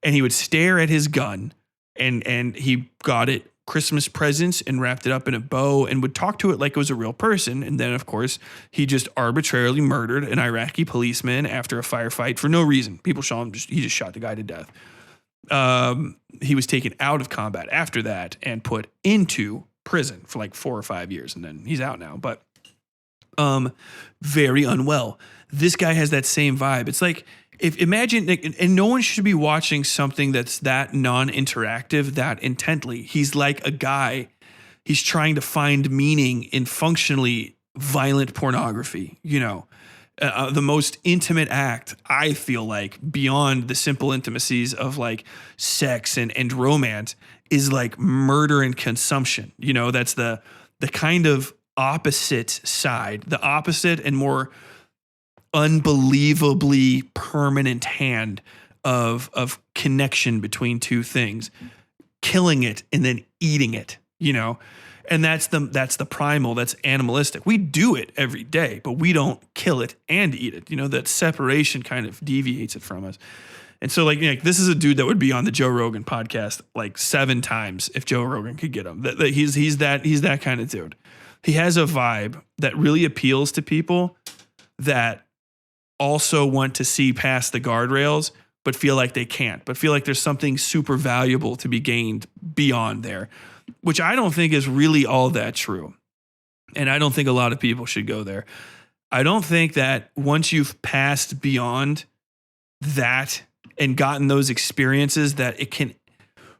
and he would stare at his gun, and he got it Christmas presents and wrapped it up in a bow and would talk to it like it was a real person. And then, of course, he just arbitrarily murdered an Iraqi policeman after a firefight for no reason. People saw him, he just shot the guy to death. He was taken out of combat after that and put into prison for like 4 or 5 years. And then he's out now, but very unwell. This guy has that same vibe. It's like, imagine, and no one should be watching something that's that non-interactive that intently. He's like a guy, he's trying to find meaning in functionally violent pornography, the most intimate act, I feel like, beyond the simple intimacies of like sex and romance is like murder and consumption. That's the kind of opposite side, the opposite and more unbelievably permanent hand of connection between two things, killing it and then eating it, and that's the primal, that's animalistic. We do it every day, but we don't kill it and eat it. That separation kind of deviates it from us. And so like this is a dude that would be on the Joe Rogan podcast like 7 times if Joe Rogan could get him. He's that kind of dude. He has a vibe that really appeals to people that also want to see past the guardrails, but feel like they can't, but feel like there's something super valuable to be gained beyond there, which I don't think is really all that true. And I don't think a lot of people should go there. I don't think that once you've passed beyond that and gotten those experiences, that it can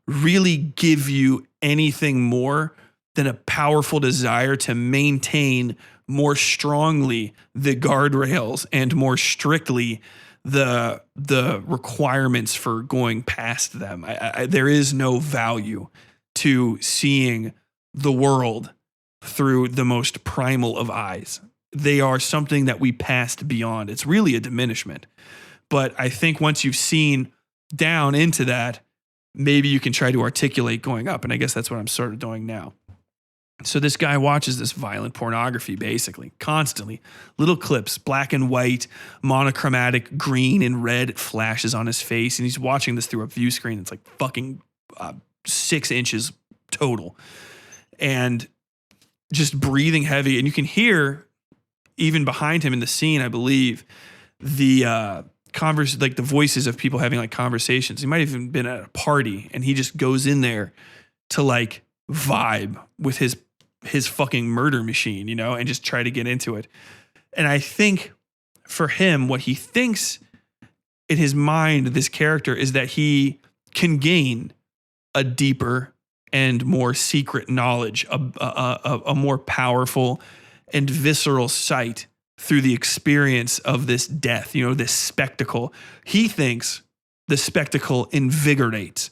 really give you anything more than a powerful desire to maintain more strongly the guardrails and more strictly the requirements for going past them. There is no value to seeing the world through the most primal of eyes. They are something that we passed beyond. It's really a diminishment. But I think once you've seen down into that, maybe you can try to articulate going up. And I guess that's what I'm sort of doing now. So this guy watches this violent pornography basically constantly, little clips, black and white, monochromatic, green and red flashes on his face. And he's watching this through a view screen that's like fucking 6 inches total, and just breathing heavy. And you can hear even behind him in the scene, I believe, the the voices of people having like conversations. He might have even been at a party, and he just goes in there to like vibe with his fucking murder machine, and just try to get into it. And I think for him, what he thinks in his mind, this character, is that he can gain a deeper and more secret knowledge, a more powerful and visceral sight through the experience of this death, this spectacle. He thinks the spectacle invigorates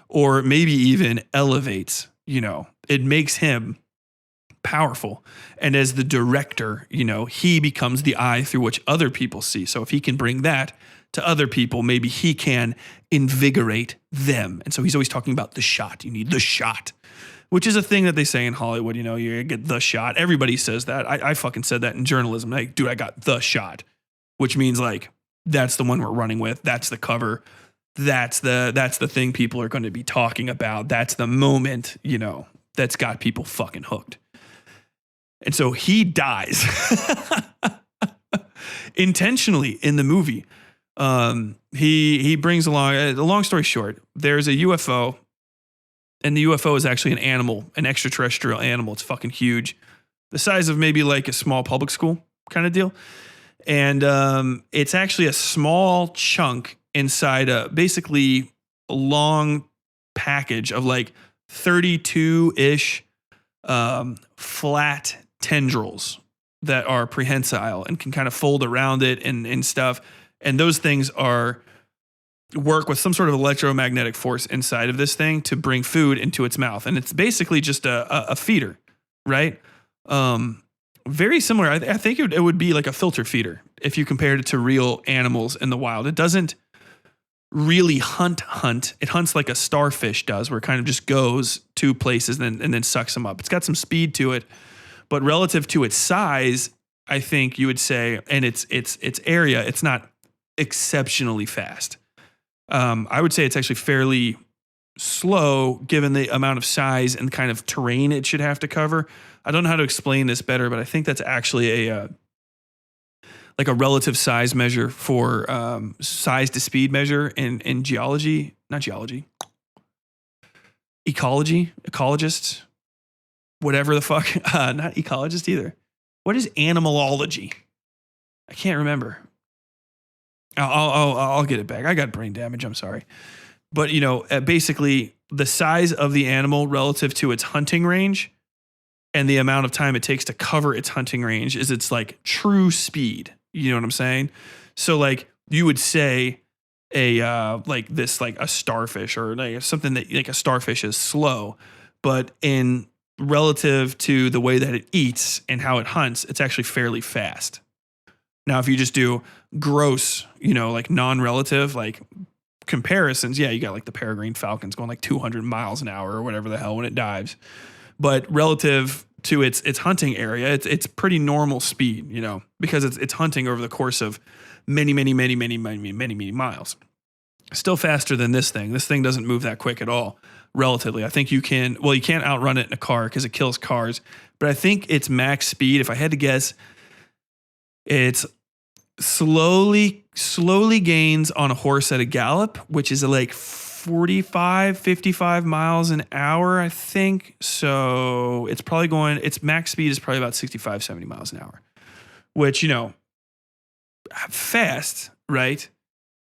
or maybe even elevates, it makes him powerful. And as the director, he becomes the eye through which other people see. So if he can bring that to other people, maybe he can invigorate them. And so he's always talking about the shot. You need the shot, which is a thing that they say in Hollywood. You get the shot. Everybody says that. I fucking said that in journalism. Like, dude, I got the shot, which means like, that's the one we're running with. That's the cover. That's the thing people are going to be talking about. That's the moment, that's got people fucking hooked. And so he dies intentionally in the movie. He brings along, a long story short, there's a UFO, and the UFO is actually an animal, an extraterrestrial animal. It's fucking huge, the size of maybe like a small public school kind of deal. And it's actually a small chunk inside basically a long package of like 32-ish flat tendrils that are prehensile and can kind of fold around it and stuff. And those things work with some sort of electromagnetic force inside of this thing to bring food into its mouth. And it's basically just a feeder, right? Very similar. I think it would be like a filter feeder if you compared it to real animals in the wild. It doesn't really hunt. It hunts like a starfish does, where it kind of just goes to places and then sucks them up. It's got some speed to it, but relative to its size, I think you would say, and its area, it's not exceptionally fast. I would say it's actually fairly slow given the amount of size and kind of terrain it should have to cover. I don't know how to explain this better, but I think that's actually a relative size measure for size to speed measure in ecologists, whatever the fuck, not ecologist either. What is animalology? I can't remember. I'll get it back. I got brain damage. I'm sorry. But, basically the size of the animal relative to its hunting range and the amount of time it takes to cover its hunting range is its like true speed. You know what I'm saying? So like you would say a starfish or like something that like a starfish is slow, but in relative to the way that it eats and how it hunts, it's actually fairly fast. Now, if you just do gross, like non-relative, like comparisons, yeah, you got like the peregrine falcons going like 200 miles an hour or whatever the hell when it dives. But relative to its hunting area, it's pretty normal speed, because it's hunting over the course of many miles. Still faster than this thing. This thing doesn't move that quick at all, relatively. I think you can't outrun it in a car because it kills cars. But I think its max speed, if I had to guess, it's slowly gains on a horse at a gallop, which is like 55 miles an hour, I think. So it's probably its max speed is probably about 65, 70 miles an hour, which, fast, right?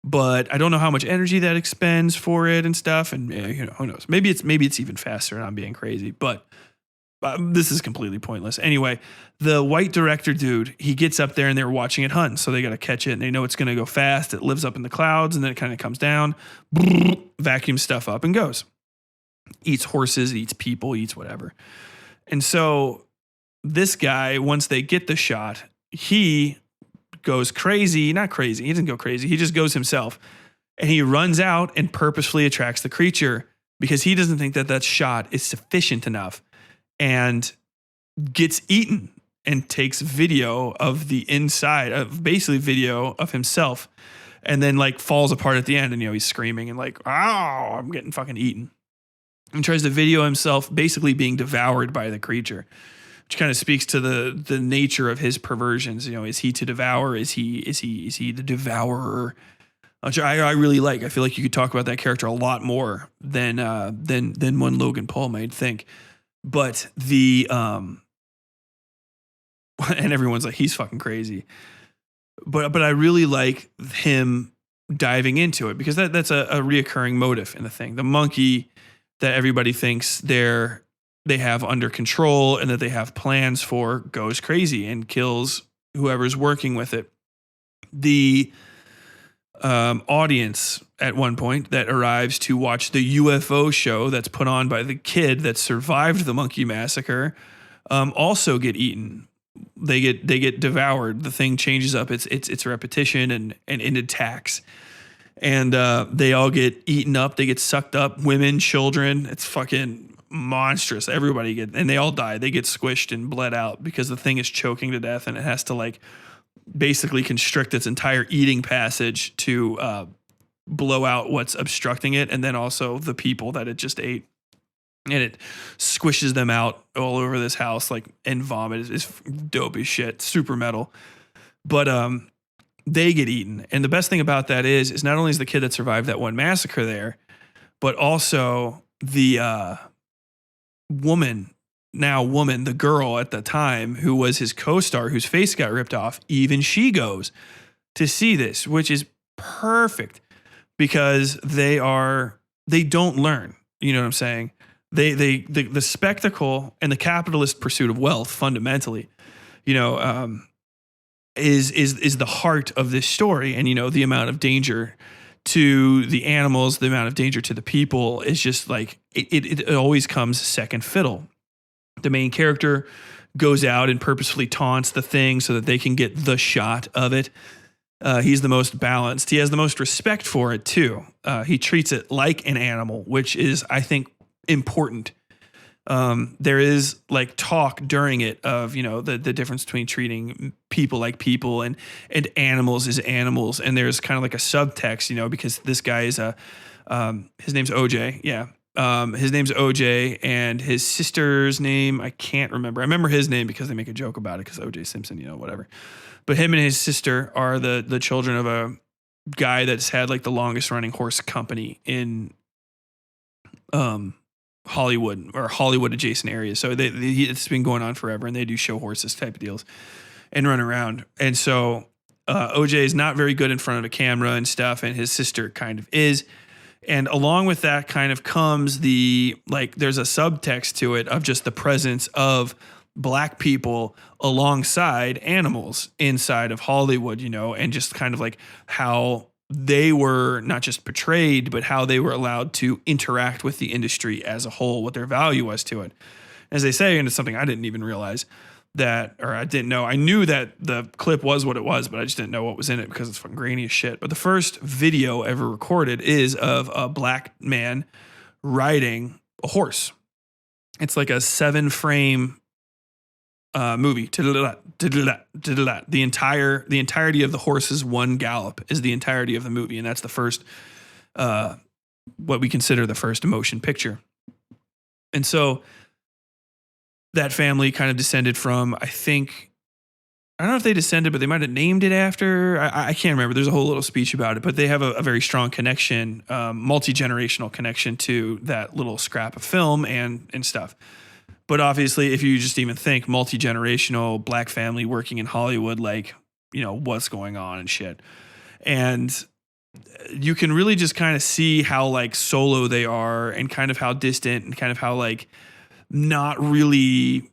But I don't know how much energy that expends for it and stuff. And who knows? Maybe it's even faster and I'm being crazy, but this is completely pointless. Anyway, the white director dude, he gets up there and they're watching it hunt. So they got to catch it and they know it's going to go fast. It lives up in the clouds and then it kind of comes down, vacuums stuff up and goes. Eats horses, eats people, eats whatever. And so this guy, once they get the shot, he goes crazy. Not crazy. He doesn't go crazy. He just goes himself and he runs out and purposefully attracts the creature because he doesn't think that shot is sufficient enough. And gets eaten and takes video of the inside of basically video of himself and then like falls apart at the end and he's screaming and like, oh, I'm getting fucking eaten, and tries to video himself basically being devoured by the creature, which kind of speaks to the nature of his perversions. Is he to devour? Is he the devourer? Which I really like. I feel like you could talk about that character a lot more than one Logan Paul might think. But and everyone's like, he's fucking crazy. But I really like him diving into it because that's a reoccurring motive in the thing. The monkey that everybody thinks they have under control and that they have plans for goes crazy and kills whoever's working with it. The audience at one point that arrives to watch the UFO show that's put on by the kid that survived the monkey massacre also get eaten. They get devoured. The thing changes up its repetition and it attacks. And they all get eaten up. They get sucked up. Women, children. It's fucking monstrous. Everybody and they all die. They get squished and bled out because the thing is choking to death, and it has to like basically constrict its entire eating passage to blow out what's obstructing it, and then also the people that it just ate. And it squishes them out all over this house, like, and vomit. It's dope as shit. Super metal. But they get eaten. And the best thing about that is not only is the kid that survived that one massacre there, but also the woman, the girl at the time who was his co-star, whose face got ripped off, even she goes to see this, which is perfect because they don't learn. You know what I'm saying? The spectacle and the capitalist pursuit of wealth fundamentally, is the heart of this story. And, the amount of danger to the animals, the amount of danger to the people is just like, it always comes second fiddle. The main character goes out and purposefully taunts the thing so that they can get the shot of it. He's the most balanced. He has the most respect for it too. He treats it like an animal, which is, I think, important. There is like talk during it of, the difference between treating people like people and animals as animals. And there's kind of like a subtext, because this guy is his name's OJ. Yeah. His name's OJ, and his sister's name, I can't remember. I remember his name because they make a joke about it because OJ Simpson, whatever. But him and his sister are the children of a guy that's had like the longest running horse company in Hollywood or Hollywood adjacent areas. So it's been going on forever, and they do show horses type of deals and run around. And so OJ is not very good in front of a camera and stuff, and his sister kind of is. And along with that kind of comes there's a subtext to it of just the presence of black people alongside animals inside of Hollywood, and just kind of like how they were not just portrayed, but how they were allowed to interact with the industry as a whole, what their value was to it. As they say, and it's something I didn't even realize I didn't know. I knew that the clip was what it was, but I just didn't know what was in it because it's fucking grainy as shit. But the first video ever recorded is of a black man riding a horse. It's like a 7-frame movie. The entirety of the horse's one gallop is the entirety of the movie, and that's the first, what we consider the first motion picture. And so that family kind of descended from, I don't know if they descended, but they might have named it after. I can't remember. There's a whole little speech about it, but they have a very strong connection, multi-generational connection to that little scrap of film and stuff. But obviously, if you just even think multi-generational black family working in Hollywood, like, what's going on and shit. And you can really just kind of see how like solo they are and kind of how distant and kind of how like not really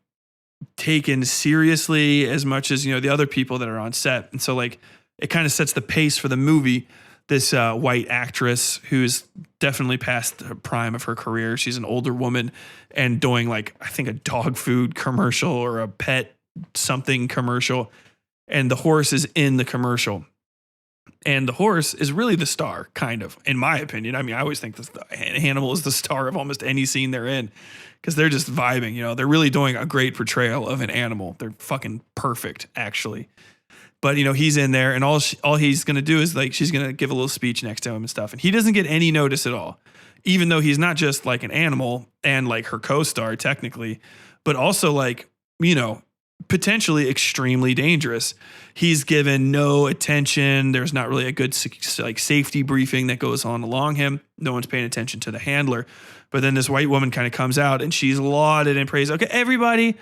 taken seriously as much as, the other people that are on set. And so like it kind of sets the pace for the movie. This white actress who's definitely past the prime of her career. She's an older woman and doing like, I think a dog food commercial or a pet something commercial. And the horse is in the commercial. And the horse is really the star, kind of, in my opinion. I mean, I always think the animal is the star of almost any scene they're in because they're just vibing, They're really doing a great portrayal of an animal. They're fucking perfect, actually. But, he's in there, and all he's going to do is, like, she's going to give a little speech next to him and stuff. And he doesn't get any notice at all, even though he's not just, like, an animal and, like, her co-star, technically, but also, like, potentially extremely dangerous. He's given no attention. There's not really a good, like, safety briefing that goes on along him. No one's paying attention to the handler. But then this white woman kind of comes out, and she's lauded and praised. Okay, everybody,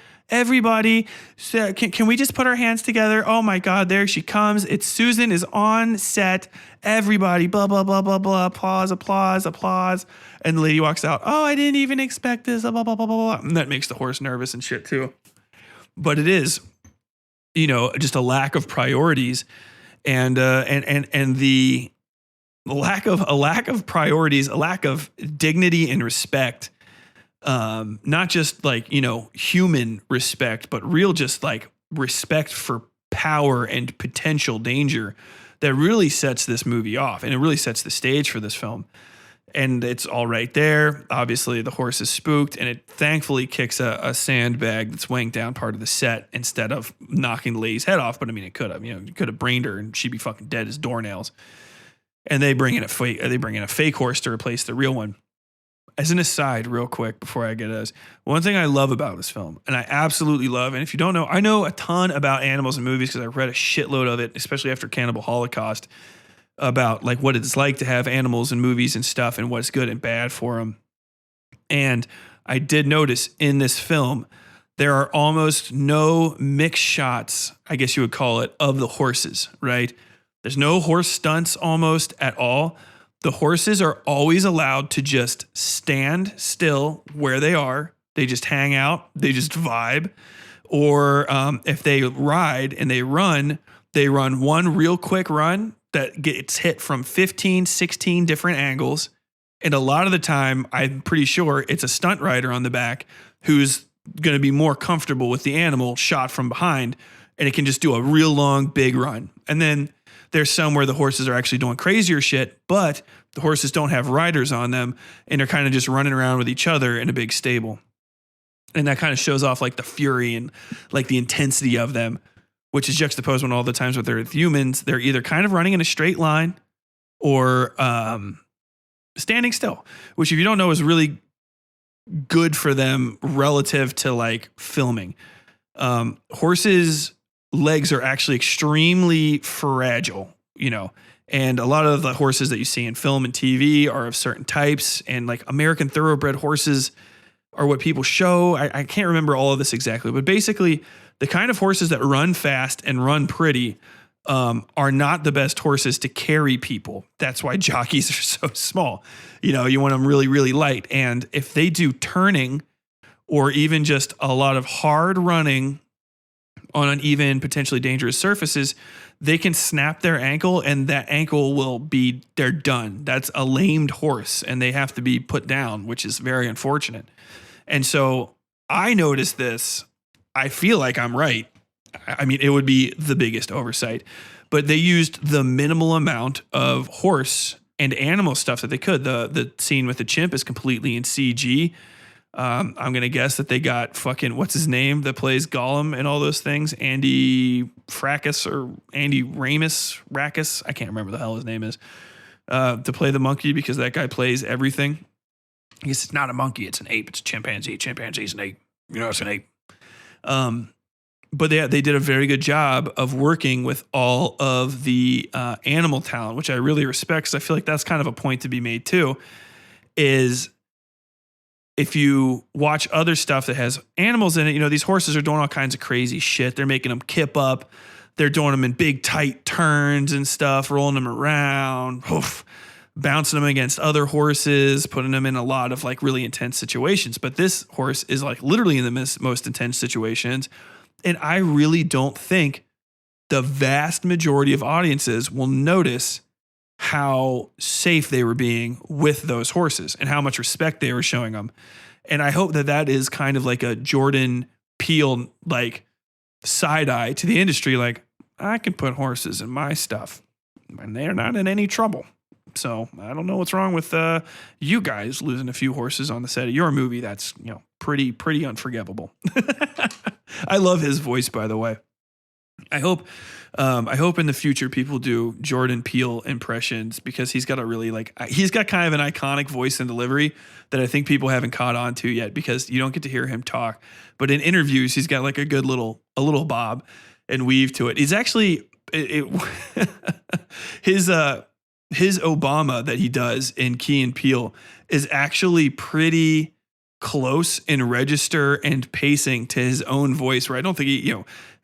so can we just put our hands together? Oh my God, there she comes. It's Susan is on set. Everybody, blah, blah, blah, blah, blah, applause. And the lady walks out. Oh, I didn't even expect this, blah, blah, blah, blah, blah. And that makes the horse nervous and shit too. But it is, just a lack of priorities and the lack of priorities, a lack of dignity and respect Not just like, human respect, but real just like respect for power and potential danger that really sets this movie off. And it really sets the stage for this film. And it's all right there. Obviously, the horse is spooked, and it thankfully kicks a sandbag that's weighing down part of the set instead of knocking the lady's head off. But I mean, it could have, it could have brained her, and she'd be fucking dead as doornails. And they bring in a fake horse to replace the real one. As an aside, real quick before I get to this, one thing I love about this film, and I absolutely love, and if you don't know, I know a ton about animals in movies because I read a shitload of it, especially after Cannibal Holocaust, about like what it's like to have animals in movies and stuff and what's good and bad for them. And I did notice in this film, there are almost no mixed shots, I guess you would call it, of the horses, right? There's no horse stunts almost at all. The horses are always allowed to just stand still where they are. They just hang out. They just vibe. Or if they ride and they run one real quick run that gets hit from 15, 16 different angles. And a lot of the time, I'm pretty sure it's a stunt rider on the back who's going to be more comfortable with the animal shot from behind. And it can just do a real long, big run. And then there's some where the horses are actually doing crazier shit, but the horses don't have riders on them. And they're kind of just running around with each other in a big stable. And that kind of shows off like the fury and like the intensity of them, which is juxtaposed when all the times with they're with humans, they're either kind of running in a straight line or standing still, which if you don't know is really good for them relative to like filming. Horses' legs are actually extremely fragile, and a lot of the horses that you see in film and TV are of certain types, and like American thoroughbred horses are what people show. I can't remember all of this exactly, but basically the kind of horses that run fast and run pretty are not the best horses to carry people. That's why jockeys are so small. You want them really, really light. And if they do turning or even just a lot of hard running on uneven, potentially dangerous surfaces, they can snap their ankle and that ankle they're done. That's a lamed horse and they have to be put down, which is very unfortunate. And so I noticed this. I feel like I'm right. I mean, it would be the biggest oversight, but they used the minimal amount of horse and animal stuff that they could. The scene with the chimp is completely in CG. I'm going to guess that they got fucking, what's his name that plays Gollum and all those things? Andy Frackus or Andy Rackus. I can't remember the hell his name is, to play the monkey because that guy plays everything. I guess it's not a monkey. It's an ape. It's a chimpanzee. Chimpanzee's an ape. It's an ape. But they did a very good job of working with all of the animal talent, which I really respect because I feel like that's kind of a point to be made too, is if you watch other stuff that has animals in it, these horses are doing all kinds of crazy shit. They're making them kip up. They're doing them in big, tight turns and stuff, rolling them around, bouncing them against other horses, putting them in a lot of like really intense situations. But this horse is like literally in the most intense situations. And I really don't think the vast majority of audiences will notice how safe they were being with those horses and how much respect they were showing them. And I hope that is kind of like a Jordan Peele, like side eye to the industry. Like, I can put horses in my stuff and they're not in any trouble. So I don't know what's wrong with you guys losing a few horses on the set of your movie. That's, pretty unforgivable. I love his voice, by the way. I hope in the future people do Jordan Peele impressions because he's got he's got kind of an iconic voice and delivery that I think people haven't caught on to yet because you don't get to hear him talk. But in interviews, he's got like a good little bob and weave to it. He's actually his Obama that he does in Key and Peele is actually pretty close in register and pacing to his own voice, where I don't think he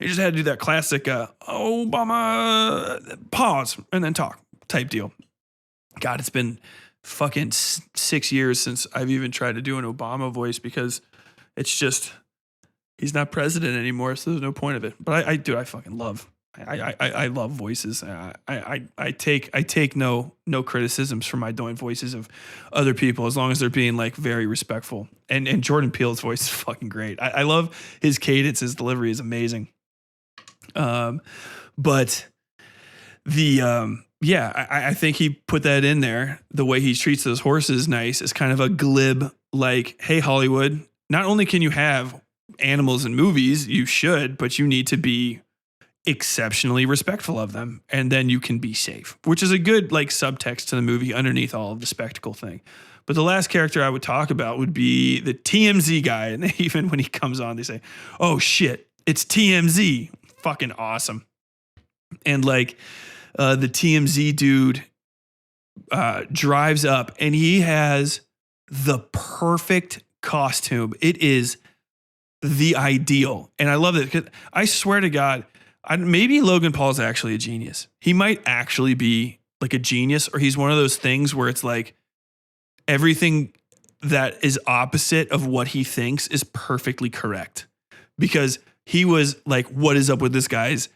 just had to do that classic Obama pause and then talk type deal. God, it's been fucking 6 years since I've even tried to do an Obama voice because it's just, he's not president anymore, so there's no point of it. But I fucking love I love voices. I take no criticisms from my doing voices of other people as long as they're being like very respectful. And Jordan Peele's voice is fucking great. I love his cadence. His delivery is amazing. But the yeah, I think he put that in there. The way he treats those horses nice is kind of a glib, like, hey, Hollywood, not only can you have animals in movies, you should, but you need to be exceptionally respectful of them, and then you can be safe, which is a good like subtext to the movie underneath all of the spectacle thing. But the last character I would talk about would be the TMZ guy. And even when he comes on, they say, oh shit, it's TMZ. Fucking awesome. And like the TMZ dude drives up and he has the perfect costume. It is the ideal. And I love it because I swear to God, maybe Logan Paul's actually a genius. He might actually be like a genius, or he's one of those things where it's like everything that is opposite of what he thinks is perfectly correct. Because he was like, what is up with this guy's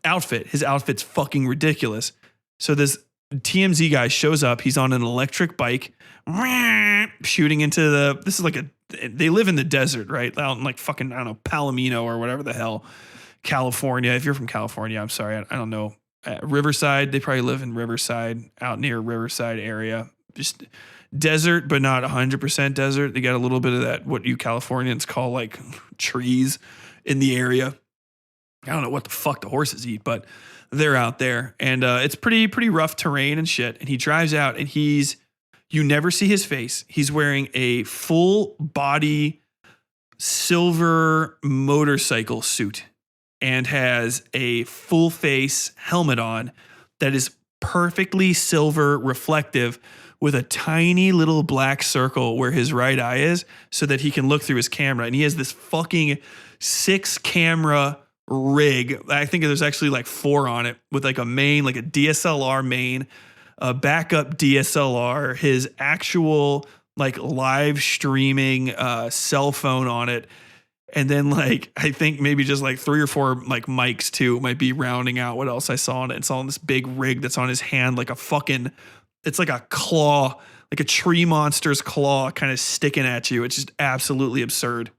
outfit? His outfit's fucking ridiculous. So this TMZ guy shows up. He's on an electric bike, shooting into this is like they live in the desert, right? Out in like fucking, I don't know, Palomino or whatever the hell. California. If you're from California, I'm sorry, I don't know. Riverside, they probably live in Riverside, out near Riverside area. Just desert, but not 100% desert. They got a little bit of that, what you Californians call like trees in the area. I don't know what the fuck the horses eat, but they're out there. And it's pretty rough terrain and shit. And he drives out and you never see his face. He's wearing a full body silver motorcycle suit and has a full face helmet on that is perfectly silver reflective with a tiny little black circle where his right eye is so that he can look through his camera. And he has this fucking 6 camera rig. I think there's actually like 4 on it with like a main, like a DSLR main, a backup DSLR, his actual like live streaming cell phone on it. And then like, I think maybe just like 3 or 4 like mics too might be rounding out what else I saw on it. It's on this big rig that's on his hand, like a fucking, it's like a claw, like a tree monster's claw kind of sticking at you. It's just absolutely absurd.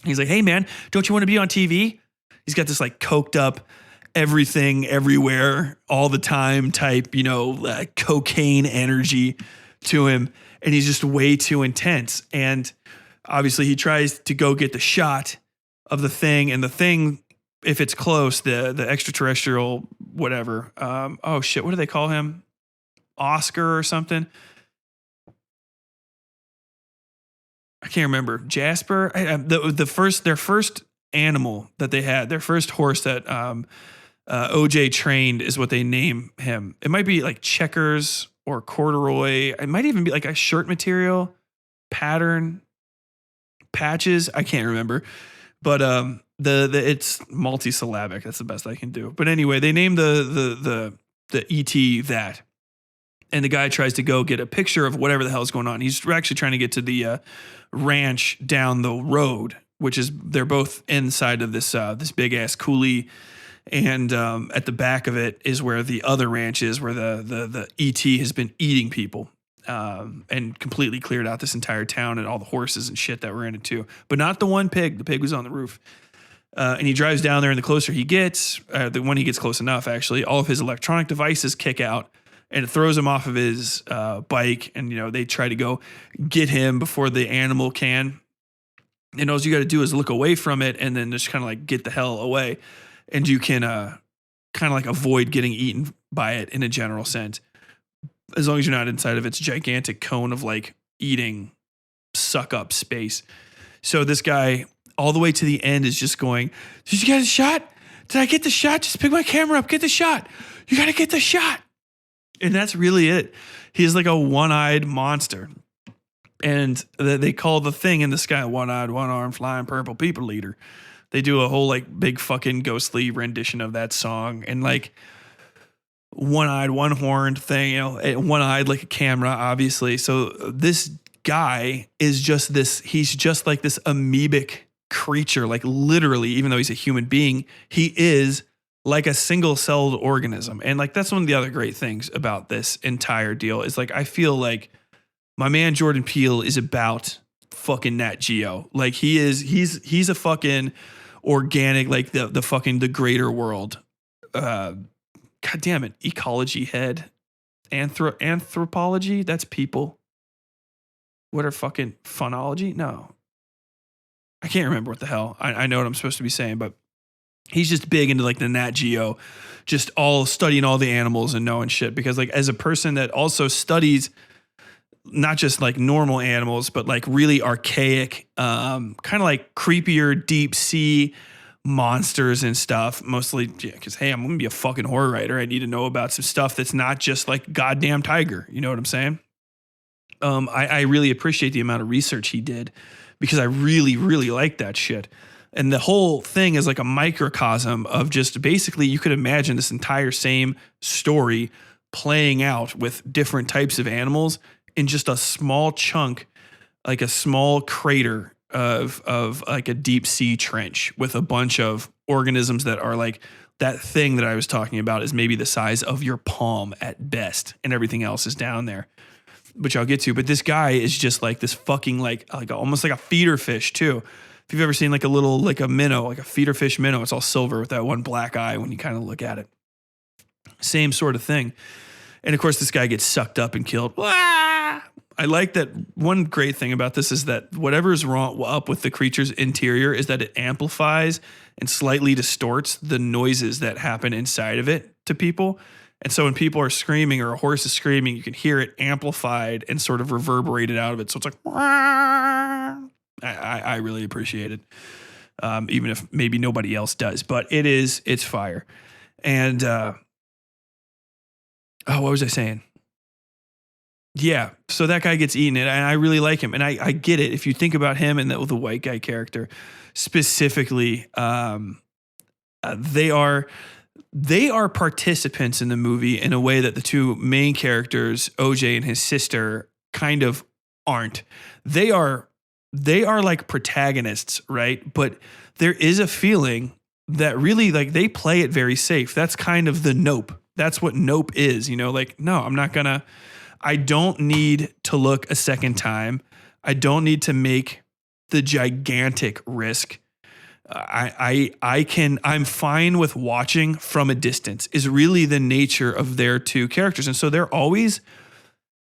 He's like, hey man, don't you want to be on TV? He's got this like coked up everything everywhere all the time type, cocaine energy to him. And he's just way too intense. And obviously he tries to go get the shot of the thing, and the thing, if it's close, the extraterrestrial, whatever. Oh shit. What do they call him? Oscar or something. I can't remember. Jasper. Their first animal that they had, their first horse that OJ trained is what they name him. It might be like checkers or corduroy. It might even be like a shirt material pattern. Patches, I can't remember, but it's multisyllabic. That's the best I can do. But anyway, they named the ET that, and the guy tries to go get a picture of whatever the hell is going on. He's actually trying to get to the ranch down the road, which is they're both inside of this big ass coulee, and at the back of it is where the other ranch is, where the ET has been eating people. And completely cleared out this entire town and all the horses and shit that were in it too. But not the one pig. The pig was on the roof. And he drives down there, and the closer he gets, when he gets close enough, actually, all of his electronic devices kick out, and it throws him off of his bike. And, they try to go get him before the animal can. And all you got to do is look away from it and then just kind of like get the hell away. And you can kind of like avoid getting eaten by it in a general sense, as long as you're not inside of its gigantic cone of like eating suck up space. So this guy all the way to the end is just going, did you get a shot? Did I get the shot? Just pick my camera up, get the shot. You got to get the shot. And that's really it. He's like a one-eyed monster. And they call the thing in the sky one-eyed, one-armed, flying purple people eater. They do a whole like big fucking ghostly rendition of that song. And like, one-eyed, one-horned thing, one-eyed like a camera, obviously. So this guy is just he's just like this amoebic creature, like literally, even though he's a human being, he is like a single-celled organism. And like that's one of the other great things about this entire deal is like I feel like my man Jordan Peele is about fucking Nat Geo. Like he's a fucking organic, like the fucking the greater world. God damn it, ecology head, anthropology. That's people. What are fucking phonology? No, I can't remember what the hell. I know what I'm supposed to be saying, but he's just big into like the Nat Geo, just all studying all the animals and knowing shit. Because like as a person that also studies not just like normal animals, but like really archaic, kind of like creepier deep sea monsters and stuff. Mostly because, hey, I'm going to be a fucking horror writer. I need to know about some stuff that's not just like goddamn tiger. You know what I'm saying? I really appreciate the amount of research he did because I really, really like that shit. And the whole thing is like a microcosm of just basically you could imagine this entire same story playing out with different types of animals in just a small chunk, like a small crater of like a deep sea trench with a bunch of organisms that are like that thing that I was talking about is maybe the size of your palm at best, and everything else is down there, which I'll get to. But this guy is just like this fucking like almost like a feeder fish too. If you've ever seen like a little, like a minnow, like a feeder fish minnow, it's all silver with that one black eye when you kind of look at it. Same sort of thing. And of course, this guy gets sucked up and killed. I like that. One great thing about this is that whatever is wrong up with the creature's interior is that it amplifies and slightly distorts the noises that happen inside of it to people. And so when people are screaming or a horse is screaming, you can hear it amplified and sort of reverberated out of it. So it's like, I really appreciate it. Even if maybe nobody else does, but it's fire. And, what was I saying? Yeah. So that guy gets eaten and I really like him. And I get it. If you think about him and the white guy character specifically, they are participants in the movie in a way that the two main characters, OJ and his sister, kind of aren't. They are like protagonists, right? But there is a feeling that really like they play it very safe. That's kind of the Nope. That's what Nope is, you know, like, no, I don't need to look a second time. I don't need to make the gigantic risk. I'm fine with watching from a distance is really the nature of their two characters. And so they're always,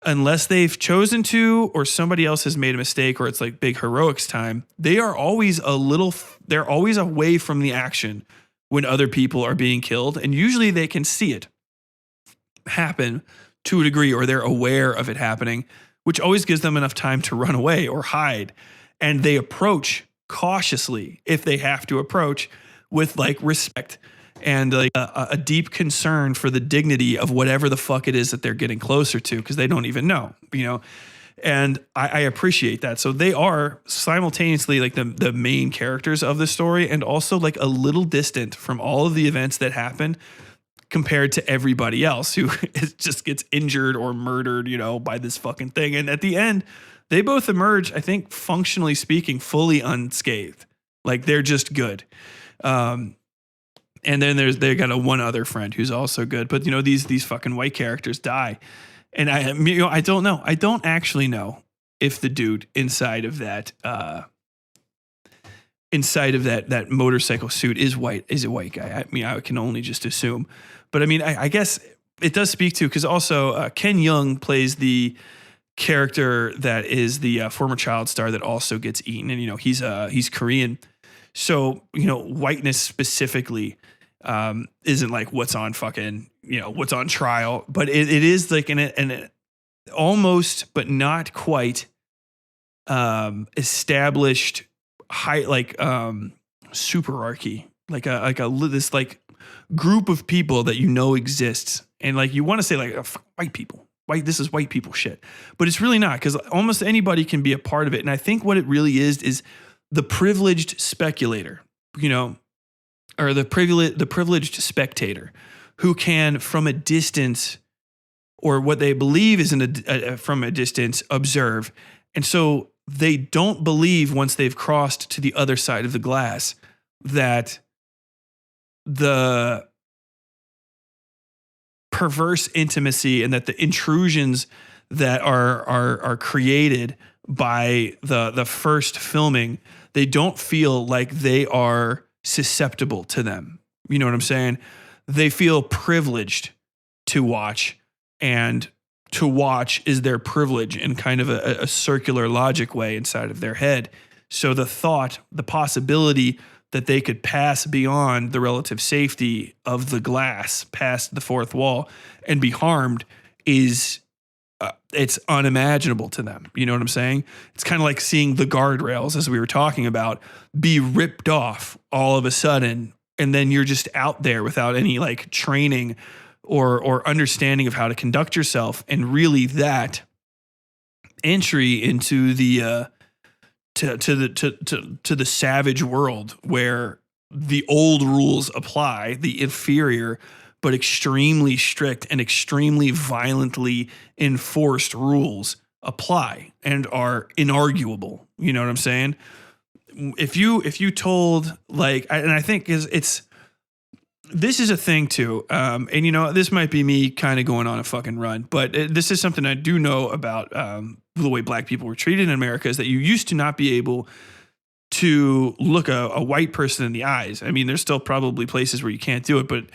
unless they've chosen to, or somebody else has made a mistake, or it's like big heroics time, they're always away from the action when other people are being killed. And usually they can see it happen to a degree, or they're aware of it happening, which always gives them enough time to run away or hide. And they approach cautiously if they have to approach with like respect and like a deep concern for the dignity of whatever the fuck it is that they're getting closer to, because they don't even know, you know. And I appreciate that. So they are simultaneously like the main characters of the story and also like a little distant from all of the events that happen compared to everybody else who just gets injured or murdered, you know, by this fucking thing. And at the end, they both emerge, I think, functionally speaking, fully unscathed. Like they're just good. And then they got one other friend who's also good. But you know, these fucking white characters die. And I don't know. I don't actually know if the dude inside of that motorcycle suit is a white guy. I mean, I can only just assume. But I mean, I guess it does speak to, because also Ken Jeong plays the character that is the former child star that also gets eaten. And, you know, he's Korean. So, you know, whiteness specifically isn't like what's on fucking, you know, what's on trial. But it is like an almost, but not quite established high, like superarchy, like this like group of people that you know exists, and like you want to say like white people, this is white people shit, but it's really not, because almost anybody can be a part of it. And I think what it really is the privileged speculator, you know, or the privileged spectator who can from a distance, or what they believe is from a distance, observe. And so they don't believe once they've crossed to the other side of the glass that the perverse intimacy, and that the intrusions that are created by the first filming, they don't feel like they are susceptible to them. You know what I'm saying? They feel privileged to watch, and to watch is their privilege in kind of a circular logic way inside of their head. So the thought, the possibility that they could pass beyond the relative safety of the glass, past the fourth wall, and be harmed is it's unimaginable to them. You know what I'm saying? It's kind of like seeing the guardrails, as we were talking about, be ripped off all of a sudden, and then you're just out there without any like training or understanding of how to conduct yourself. And really, that entry into the to the savage world where the old rules apply, the inferior but extremely strict and extremely violently enforced rules apply and are inarguable. You know what I'm saying? If you told, like, and I think this is a thing too. And you know, this might be me kind of going on a fucking run, but this is something I do know about the way black people were treated in America, is that you used to not be able to look a white person in the eyes. I mean, there's still probably places where you can't do it, but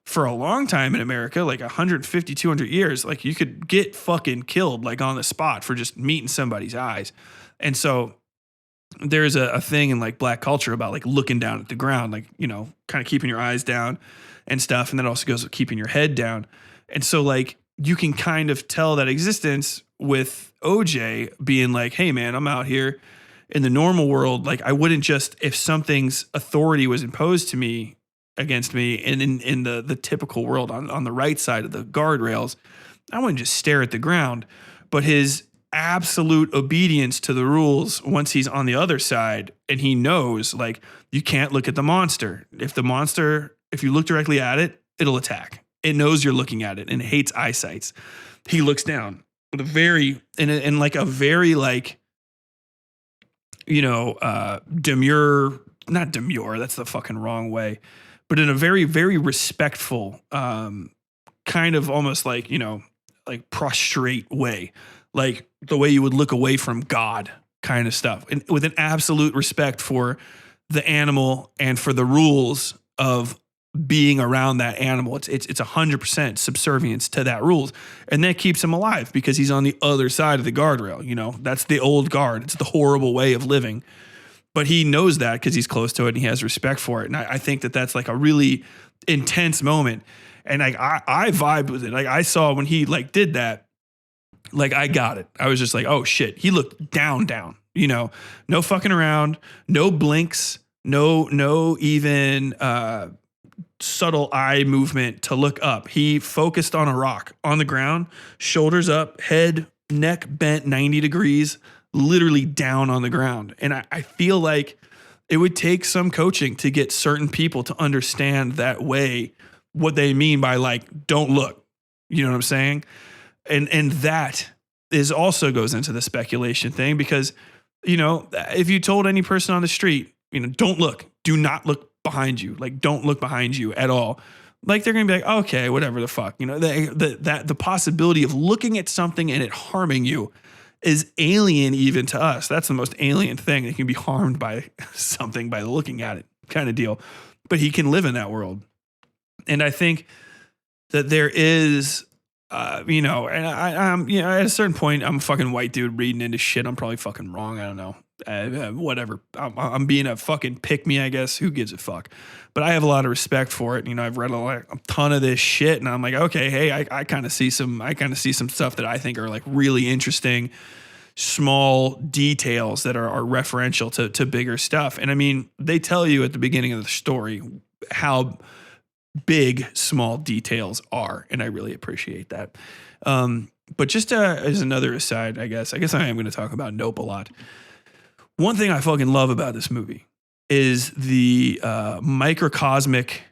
for a long time in America, like 150, 200 years, like you could get fucking killed like on the spot for just meeting somebody's eyes. And so there's a thing in like black culture about like looking down at the ground, like, you know, kind of keeping your eyes down and stuff. And that also goes with keeping your head down. And so like you can kind of tell that existence with OJ being like, hey man, I'm out here in the normal world. Like I wouldn't just, if something's authority was imposed to me, against me, and in the typical world on the right side of the guardrails, I wouldn't just stare at the ground. But his absolute obedience to the rules once he's on the other side, and he knows like you can't look at the monster. If you look directly at it, it'll attack. It knows you're looking at it and it hates eyesights. He looks down with a very demure, not demure, that's the fucking wrong way, but in a very, very respectful, kind of almost like, you know, like prostrate way, like the way you would look away from God kind of stuff, and with an absolute respect for the animal and for the rules of being around that animal. It's 100% subservience to that rules. And that keeps him alive because he's on the other side of the guardrail. You know, that's the old guard. It's the horrible way of living. But he knows that because he's close to it and he has respect for it. And I think that that's like a really intense moment. And like I vibed with it. Like I saw when he like did that, like I got it. I was just like, oh shit. He looked down, you know, no fucking around, no blinks, no even subtle eye movement to look up. He focused on a rock on the ground, shoulders up, head, neck bent 90 degrees, literally down on the ground. And I feel like it would take some coaching to get certain people to understand that way, what they mean by like, don't look, you know what I'm saying? And that is also goes into the speculation thing because, you know, if you told any person on the street, you know, don't look, do not look behind you, like don't look behind you at all. Like they're going to be like, okay, whatever the fuck, you know, the possibility of looking at something and it harming you is alien even to us. That's the most alien thing. That can be harmed by something by looking at it kind of deal. But he can live in that world. And I think that there is, you know, and I'm, you know, at a certain point, I'm a fucking white dude reading into shit. I'm probably fucking wrong. I don't know. Whatever. I'm being a fucking pick me, I guess. Who gives a fuck? But I have a lot of respect for it. You know, I've read a ton of this shit, and I'm like, okay, hey, I kind of see some stuff that I think are like really interesting, small details that are referential to bigger stuff. And I mean, they tell you at the beginning of the story how big small details are, and I really appreciate that. But just as another aside, I guess I am going to talk about Nope a lot. One thing I fucking love about this movie is the microcosmic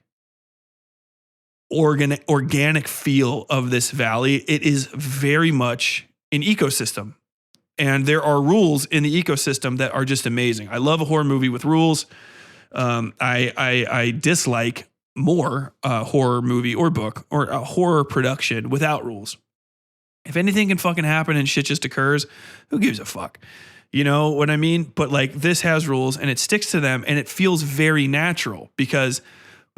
organic feel of this valley. It is very much an ecosystem. And there are rules in the ecosystem that are just amazing. I love a horror movie with rules. I dislike more horror movie or book or a horror production without rules. If anything can fucking happen and shit just occurs, who gives a fuck? You know what I mean? But like this has rules and it sticks to them and it feels very natural because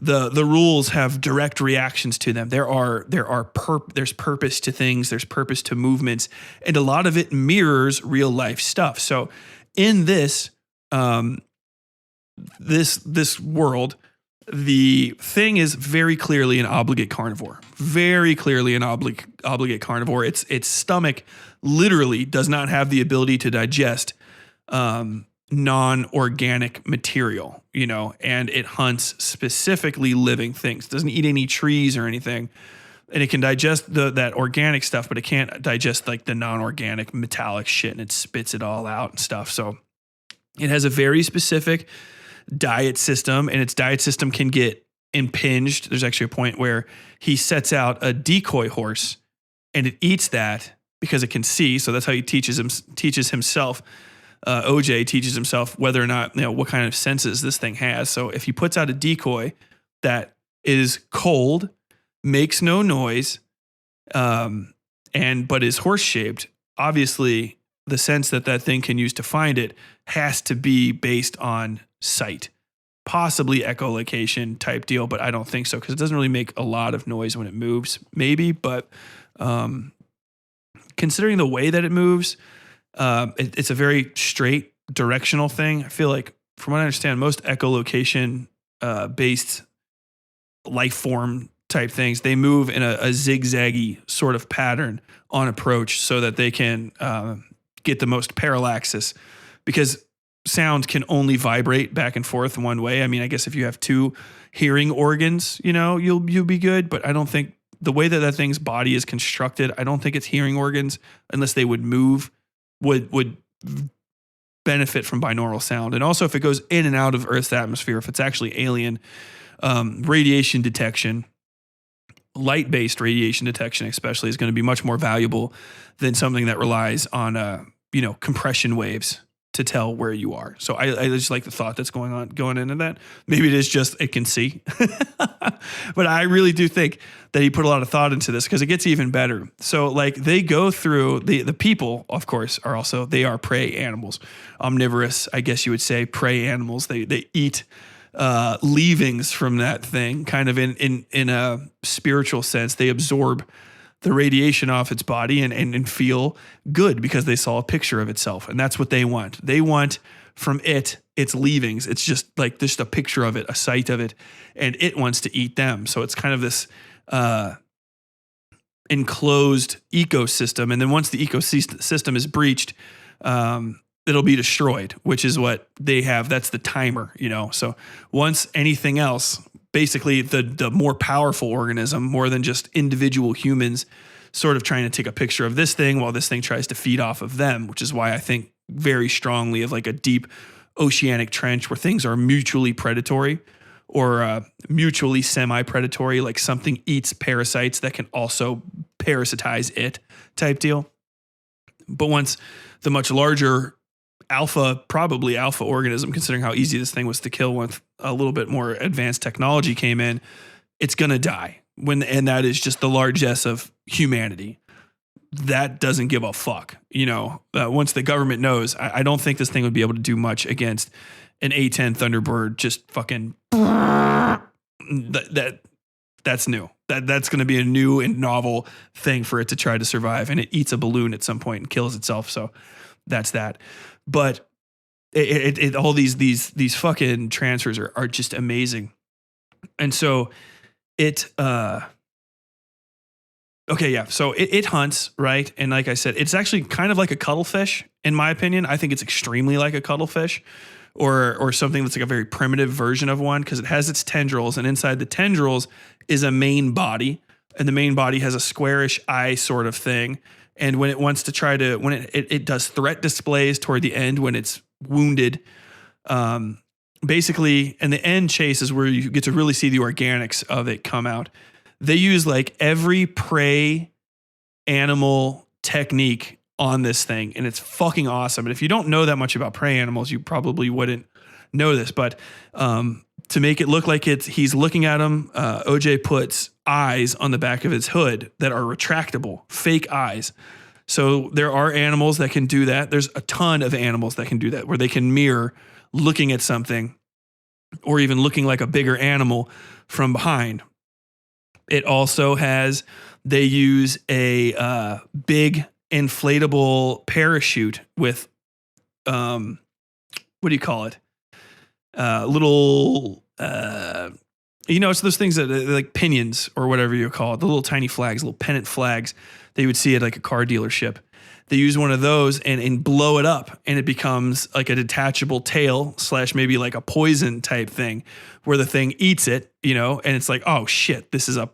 the rules have direct reactions to them. There's purpose to things, there's purpose to movements, and a lot of it mirrors real life stuff. So in this this world, the thing is very clearly an obligate carnivore. Very clearly an obligate carnivore. Its stomach literally does not have the ability to digest non-organic material, you know, and it hunts specifically living things. It doesn't eat any trees or anything. And it can digest that organic stuff, but it can't digest like the non-organic metallic shit, and it spits it all out and stuff. So it has a very specific diet system, and its diet system can get impinged. There's actually a point where he sets out a decoy horse and it eats that because it can see. So that's how he teaches himself. OJ teaches himself whether or not, you know, what kind of senses this thing has. So if he puts out a decoy that is cold, makes no noise, but is horse shaped, obviously the sense that thing can use to find it has to be based on sight, possibly echolocation type deal, but I don't think so because it doesn't really make a lot of noise when it moves, maybe. But considering the way that it moves, it's a very straight directional thing. I feel like, from what I understand, most echolocation based life form type things, they move in a zigzaggy sort of pattern on approach so that they can get the most parallaxis, because sound can only vibrate back and forth one way. I mean, I guess if you have two hearing organs, you know, you'll be good, but I don't think the way that thing's body is constructed, I don't think its hearing organs, unless they would move, would benefit from binaural sound. And also if it goes in and out of Earth's atmosphere, if it's actually alien, radiation detection, light-based radiation detection especially, is going to be much more valuable than something that relies on compression waves to tell where you are. So I just like the thought that's going into that. Maybe it is just it can see. But I really do think that he put a lot of thought into this, because it gets even better. So like they go through, the people, of course, they are prey animals. Omnivorous, I guess you would say, prey animals. They eat leavings from that thing, kind of in a spiritual sense. They absorb the radiation off its body and feel good because they saw a picture of itself. And that's what they want. They want from its leavings. It's just a picture of it, a sight of it, and it wants to eat them. So it's kind of this enclosed ecosystem. And then once the ecosystem is breached, it'll be destroyed, which is what they have. That's the timer, you know? So once anything else, basically the more powerful organism, more than just individual humans sort of trying to take a picture of this thing while this thing tries to feed off of them, which is why I think very strongly of like a deep oceanic trench where things are mutually predatory or mutually semi-predatory, like something eats parasites that can also parasitize it type deal. But once the much larger probably alpha organism, considering how easy this thing was to kill with a little bit more advanced technology came in, it's going to die. And that is just the largesse of humanity. That doesn't give a fuck. You know, once the government knows, I don't think this thing would be able to do much against an A-10 Thunderbird. Just fucking that's new. That's going to be a new and novel thing for it to try to survive. And it eats a balloon at some point and kills itself. So that's that. But all these fucking transfers are just amazing. And so so it hunts, right? And like I said, it's actually kind of like a cuttlefish, in my opinion. I think it's extremely like a cuttlefish or something that's like a very primitive version of one, because it has its tendrils, and inside the tendrils is a main body, and the main body has a squarish eye sort of thing. And when it wants to when it does threat displays toward the end, when it's wounded, basically, and the end chase is where you get to really see the organics of it come out. They use like every prey animal technique on this thing, and it's fucking awesome. And if you don't know that much about prey animals, you probably wouldn't know this, but to make it look like he's looking at him, OJ puts eyes on the back of his hood that are retractable, fake eyes. So there are animals that can do that. There's a ton of animals that can do that, where they can mirror looking at something or even looking like a bigger animal from behind. It also has, they use a big inflatable parachute with, what do you call it? Little, it's those things that like pinions or whatever you call it, the little tiny flags, little pennant flags that you would see at like a car dealership. They use one of those and blow it up, and it becomes like a detachable tail / maybe like a poison type thing, where the thing eats it, and it's like, oh shit, this is a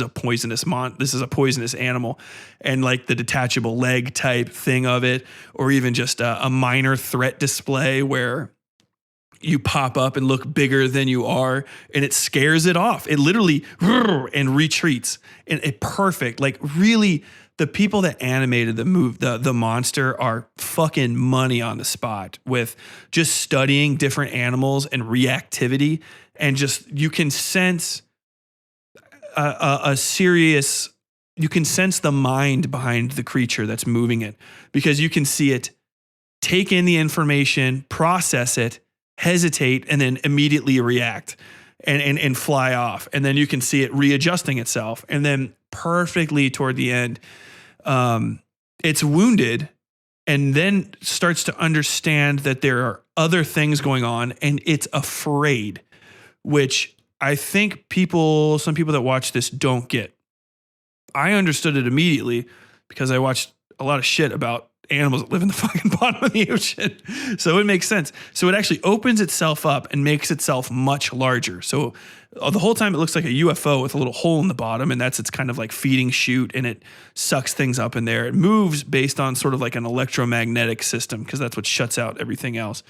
poisonous this is a poisonous animal, and like the detachable leg type thing of it, or even just a minor threat display where you pop up and look bigger than you are, and it scares it off. It literally and retreats. And it perfect, like really. The people that animated the monster are fucking money on the spot with just studying different animals and reactivity, and just you can sense you can sense the mind behind the creature that's moving it, because you can see it take in the information, process it, hesitate, and then immediately react and fly off. And then you can see it readjusting itself, and then perfectly toward the end, it's wounded and then starts to understand that there are other things going on, and it's afraid, which I think some people that watch this don't get. I understood it immediately because I watched a lot of shit about animals that live in the fucking bottom of the ocean. So it makes sense. So it actually opens itself up and makes itself much larger. So the whole time it looks like a UFO with a little hole in the bottom, and that's its kind of like feeding chute, and it sucks things up in there. It moves based on sort of like an electromagnetic system, because that's what shuts out everything else.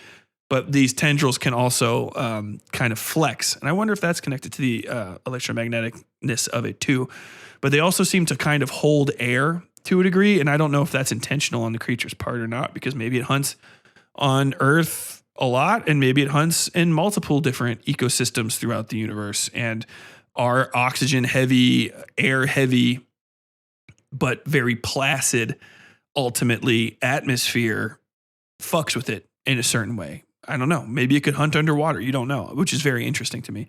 But these tendrils can also kind of flex. And I wonder if that's connected to the electromagneticness of it too. But they also seem to kind of hold air to a degree. And I don't know if that's intentional on the creature's part or not, because maybe it hunts on Earth a lot, and maybe it hunts in multiple different ecosystems throughout the universe. And our oxygen heavy, air heavy, but very placid, ultimately, atmosphere fucks with it in a certain way. I don't know. Maybe it could hunt underwater. You don't know, which is very interesting to me.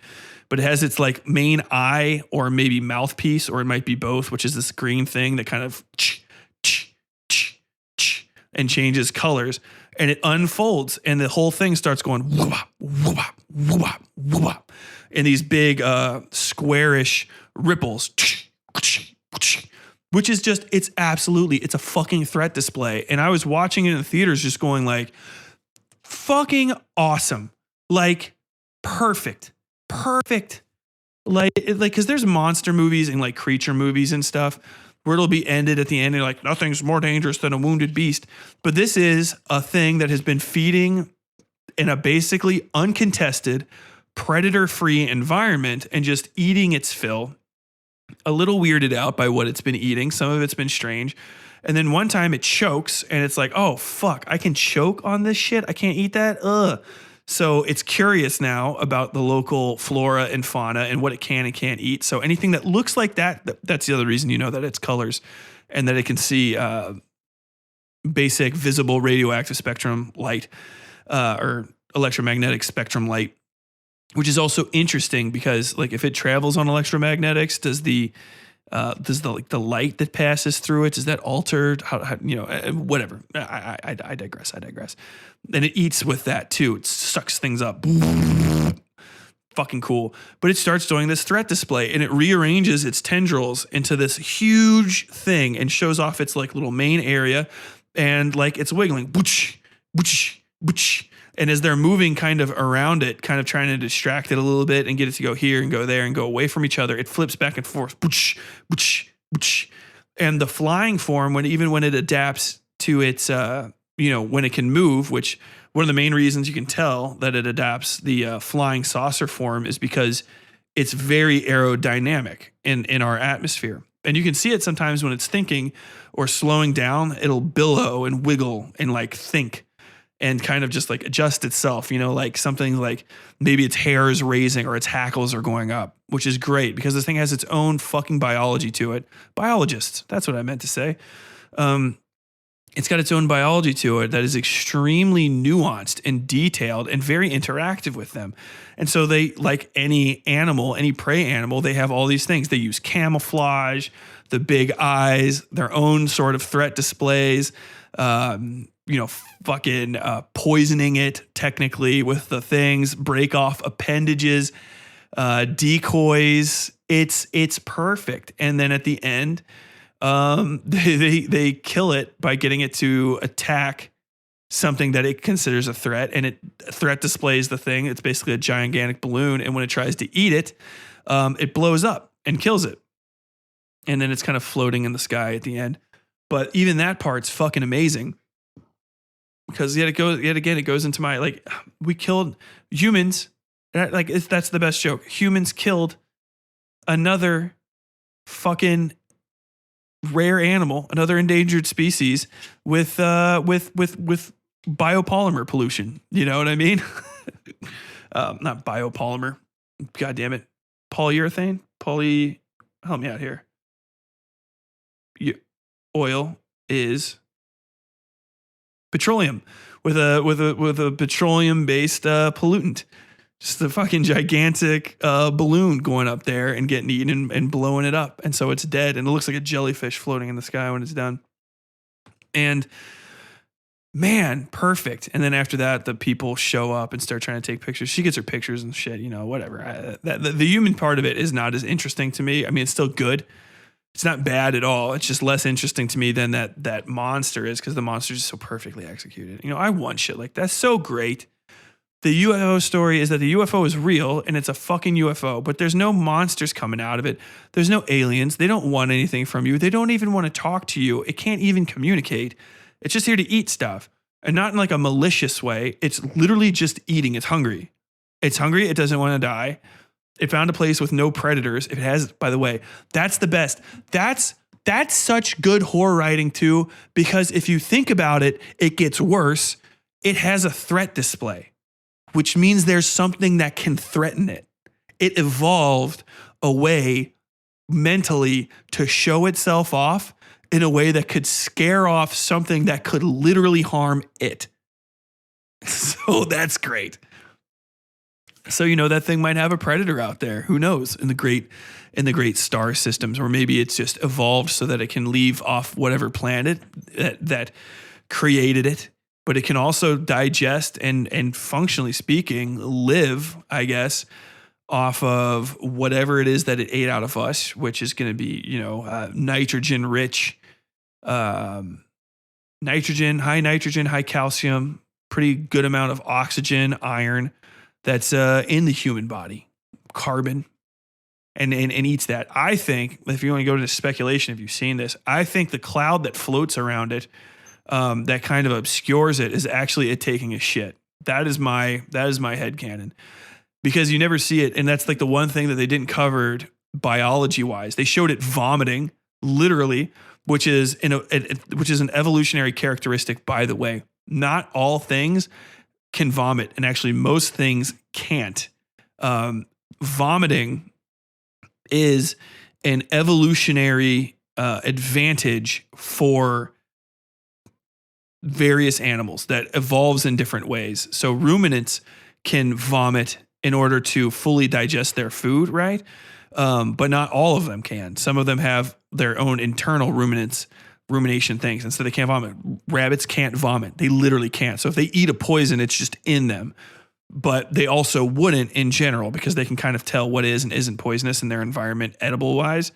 But it has its like main eye or maybe mouthpiece, or it might be both, which is this green thing that kind of and changes colors, and it unfolds, and the whole thing starts going whoop-wop, whoop-wop, whoop-wop, whoop-wop, in these big squarish ripples, which is just, it's a fucking threat display. And I was watching it in the theaters just going like, fucking awesome. Like perfect. Like, cause there's monster movies and like creature movies and stuff where it'll be ended at the end. And like, nothing's more dangerous than a wounded beast. But this is a thing that has been feeding in a basically uncontested, predator-free environment and just eating its fill. A little weirded out by what it's been eating. Some of it's been strange. And then one time it chokes, and it's like, oh, fuck, I can choke on this shit? I can't eat that? Ugh. So it's curious now about the local flora and fauna and what it can and can't eat. So anything that looks like that's the other reason you know that it's colors, and that it can see basic visible radioactive spectrum light or electromagnetic spectrum light, which is also interesting because like if it travels on electromagnetics, does the light that passes through it, is that altered? How whatever. I digress. And it eats with that too. It sucks things up. Fucking cool. But it starts doing this threat display, and it rearranges its tendrils into this huge thing and shows off its like little main area, and like it's wiggling. And as they're moving kind of around it, kind of trying to distract it a little bit and get it to go here and go there and go away from each other, it flips back and forth. And the flying form, when it adapts to its, when it can move, which one of the main reasons you can tell that it adapts the flying saucer form is because it's very aerodynamic in our atmosphere. And you can see it sometimes when it's thinking or slowing down, it'll billow and wiggle and like think. and kind of just like adjust itself, like something like maybe its hair is raising or its hackles are going up, which is great because this thing has its own fucking biology to it. Biologists, that's what I meant to say. It's got its own biology to it that is extremely nuanced and detailed and very interactive with them. And so they, like any animal, any prey animal, they have all these things. They use camouflage, the big eyes, their own sort of threat displays, fucking poisoning it technically with the things, break off appendages, decoys. It's perfect. And then at the end, they kill it by getting it to attack something that it considers a threat, and it threat displays the thing. It's basically a gigantic balloon, and when it tries to eat it, it blows up and kills it, and then it's kind of floating in the sky at the end. But even that part's fucking amazing because yet again it goes into my like we killed humans. That's the best joke. Humans killed another fucking rare animal, another endangered species with biopolymer pollution. You know what I mean? Not biopolymer. God damn it. Polyurethane? Help me out here. Oil is petroleum with a petroleum based pollutant. Just a fucking gigantic balloon going up there and getting eaten and blowing it up. And so it's dead. And it looks like a jellyfish floating in the sky when it's done. And man, perfect. And then after that, the people show up and start trying to take pictures. She gets her pictures and shit, whatever. The human part of it is not as interesting to me. I mean, it's still good. It's not bad at all. It's just less interesting to me than that monster is because the monster is just so perfectly executed. I want shit like that. That's so great. The UFO story is that the UFO is real and it's a fucking UFO, but there's no monsters coming out of it. There's no aliens. They don't want anything from you. They don't even want to talk to you. It can't even communicate. It's just here to eat stuff, and not in like a malicious way. It's literally just eating. It's hungry. It's hungry. It doesn't want to die. It found a place with no predators. It has, by the way, that's the best. That's such good horror writing too, because if you think about it, it gets worse. It has a threat display, which means there's something that can threaten it. It evolved a way mentally to show itself off in a way that could scare off something that could literally harm it. So that's great. So, that thing might have a predator out there. Who knows? In the great star systems, or maybe it's just evolved so that it can leave off whatever planet that created it. But it can also digest and functionally speaking, live, I guess, off of whatever it is that it ate out of us, which is going to be, nitrogen rich, high nitrogen, high calcium, pretty good amount of oxygen, iron that's in the human body, carbon, and eats that. I think, if you want to go to speculation, if you've seen this, I think the cloud that floats around it, that kind of obscures it, is actually it taking a shit. That is my headcanon, because you never see it. And that's like the one thing that they didn't cover biology wise. They showed it vomiting literally, which is an evolutionary characteristic, by the way. Not all things can vomit, and actually most things can't. Vomiting is an evolutionary advantage for various animals that evolves in different ways. So ruminants can vomit in order to fully digest their food, right? But not all of them can. Some of them have their own internal rumination things, and so they can't vomit. Rabbits can't vomit. They literally can't. So if they eat a poison, it's just in them. But they also wouldn't in general, because they can kind of tell what is and isn't poisonous in their environment edible wise.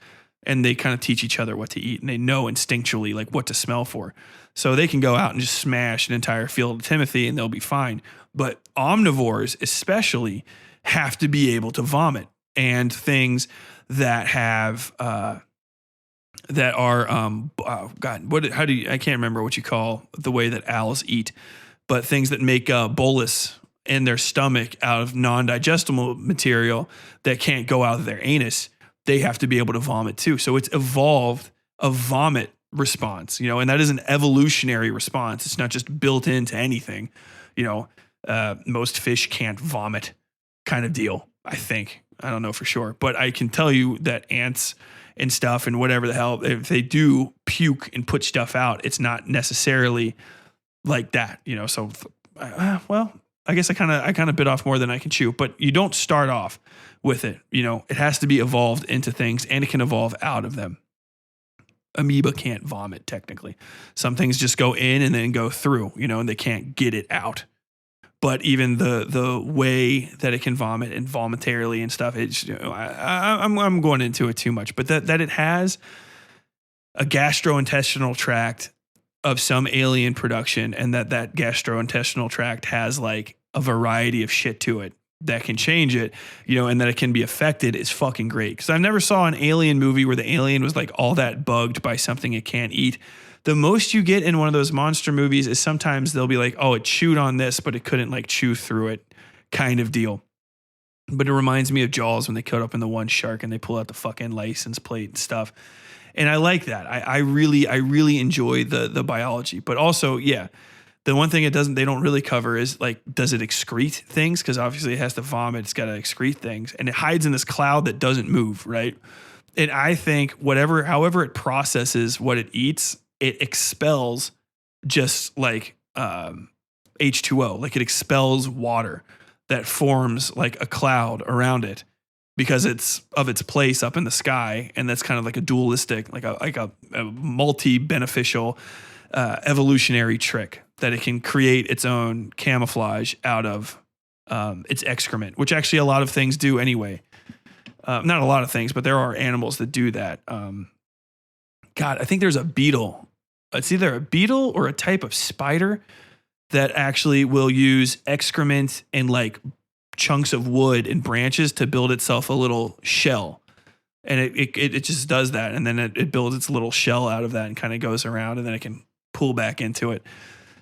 And they kind of teach each other what to eat, and they know instinctually like what to smell for. So they can go out and just smash an entire field of Timothy and they'll be fine. But omnivores especially have to be able to vomit, and things that have, that are, I can't remember what you call the way that owls eat, but things that make bolus in their stomach out of non-digestible material that can't go out of their anus, they have to be able to vomit too. So it's evolved a vomit response, and that is an evolutionary response. It's not just built into anything, most fish can't vomit kind of deal. I think, I don't know for sure, but I can tell you that ants and stuff and whatever the hell, if they do puke and put stuff out, it's not necessarily like that, so, well, I guess I kind of bit off more than I can chew, but you don't start off with it. It has to be evolved into things, and it can evolve out of them. Amoeba can't vomit technically. Some things just go in and then go through, and they can't get it out. But even the way that it can vomit and vomitarily and stuff, it's, I'm going into it too much, but that it has a gastrointestinal tract of some alien production, and that gastrointestinal tract has like a variety of shit to it that can change it, and that it can be affected is fucking great. Because I never saw an alien movie where the alien was like all that bugged by something it can't eat. The most you get in one of those monster movies is sometimes they'll be like, oh, it chewed on this, but it couldn't like chew through it kind of deal. But it reminds me of Jaws when they cut open the one shark and they pull out the fucking license plate and stuff. And I like that. I really enjoy the biology, but also, yeah, the one thing they don't really cover is like, does it excrete things? Because obviously it has to vomit. It's got to excrete things, and it hides in this cloud that doesn't move. Right. And I think however it processes what it eats, it expels just like H2O, like it expels water that forms like a cloud around it, because it's of its place up in the sky. And that's kind of like a dualistic, like a multi-beneficial evolutionary trick that it can create its own camouflage out of its excrement, which actually a lot of things do anyway. Not a lot of things, but there are animals that do that. God, I think there's a beetle. It's either a beetle or a type of spider that actually will use excrement and like chunks of wood and branches to build itself a little shell. And it just does that. And then it builds its little shell out of that and kind of goes around, and then it can pull back into it.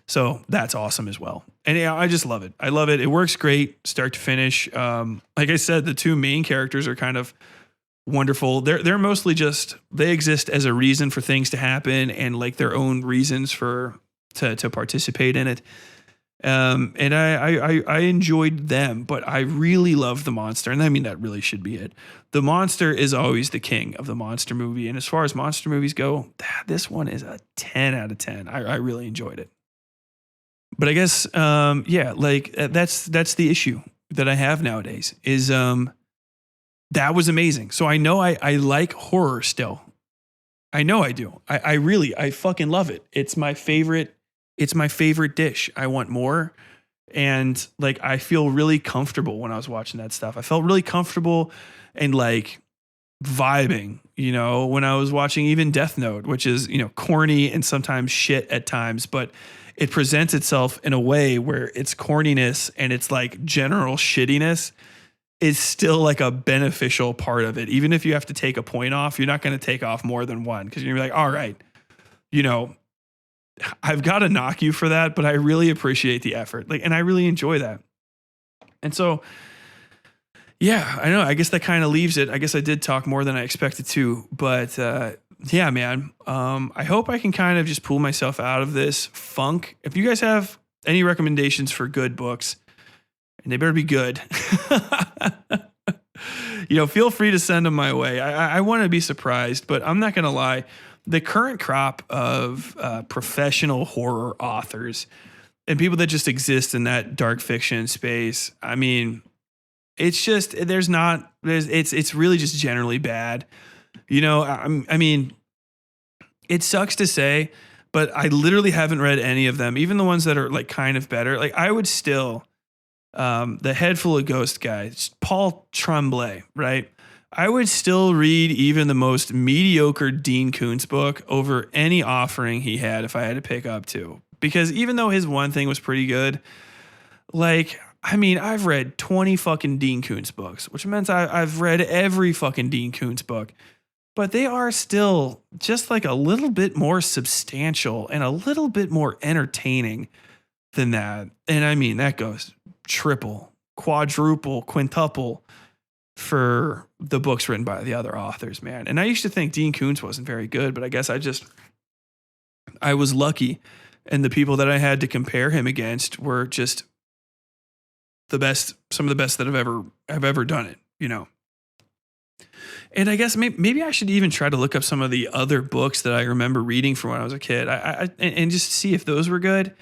So that's awesome as well. And yeah, I just love it. I love it. It works great start to finish. Like I said, the two main characters are kind of wonderful. They're mostly just, they exist as a reason for things to happen and like their own reasons to participate in it. And I enjoyed them, but I really love the monster. And I mean, that really should be it. The monster is always the king of the monster movie. And as far as monster movies go, this one is a 10 out of 10. I really enjoyed it. But I guess, that's the issue that I have nowadays is, that was amazing. So I know I like horror still. I know I do. I fucking love it. It's my favorite dish. I want more. And like, I feel really comfortable when I was watching that stuff. I felt really comfortable and like vibing, when I was watching even Death Note, which is, corny and sometimes shit at times, but it presents itself in a way where its corniness and its like general shittiness is still like a beneficial part of it. Even if you have to take a point off, you're not going to take off more than one, because you're like, all right, I've got to knock you for that, but I really appreciate the effort. Like, and I really enjoy that. And so, yeah, I know, I guess that kind of leaves it. I guess I did talk more than I expected to, but, yeah, man, I hope I can kind of just pull myself out of this funk. If you guys have any recommendations for good books, and they better be good, feel free to send them my way. I want to be surprised, but I'm not going to lie. The current crop of professional horror authors and people that just exist in that dark fiction space, I mean, it's just, it's really just generally bad. I mean, it sucks to say, but I literally haven't read any of them, even the ones that are like kind of better. Like I would still, the Head Full of Ghost guy, Paul Tremblay, right? I would still read even the most mediocre Dean Koontz book over any offering he had if I had to pick up two. Because even though his one thing was pretty good, like, I mean, I've read 20 fucking Dean Koontz books, which means I've read every fucking Dean Koontz book. But they are still just like a little bit more substantial and a little bit more entertaining than that. And I mean, that goes triple, quadruple, quintuple for the books written by the other authors, man. And I used to think Dean Koontz wasn't very good, but I guess I just I was lucky, and the people that I had to compare him against were just the best, some of the best that have ever done it, you know. And I guess maybe I should even try to look up some of the other books that I remember reading from when I was a kid, and just see if those were good.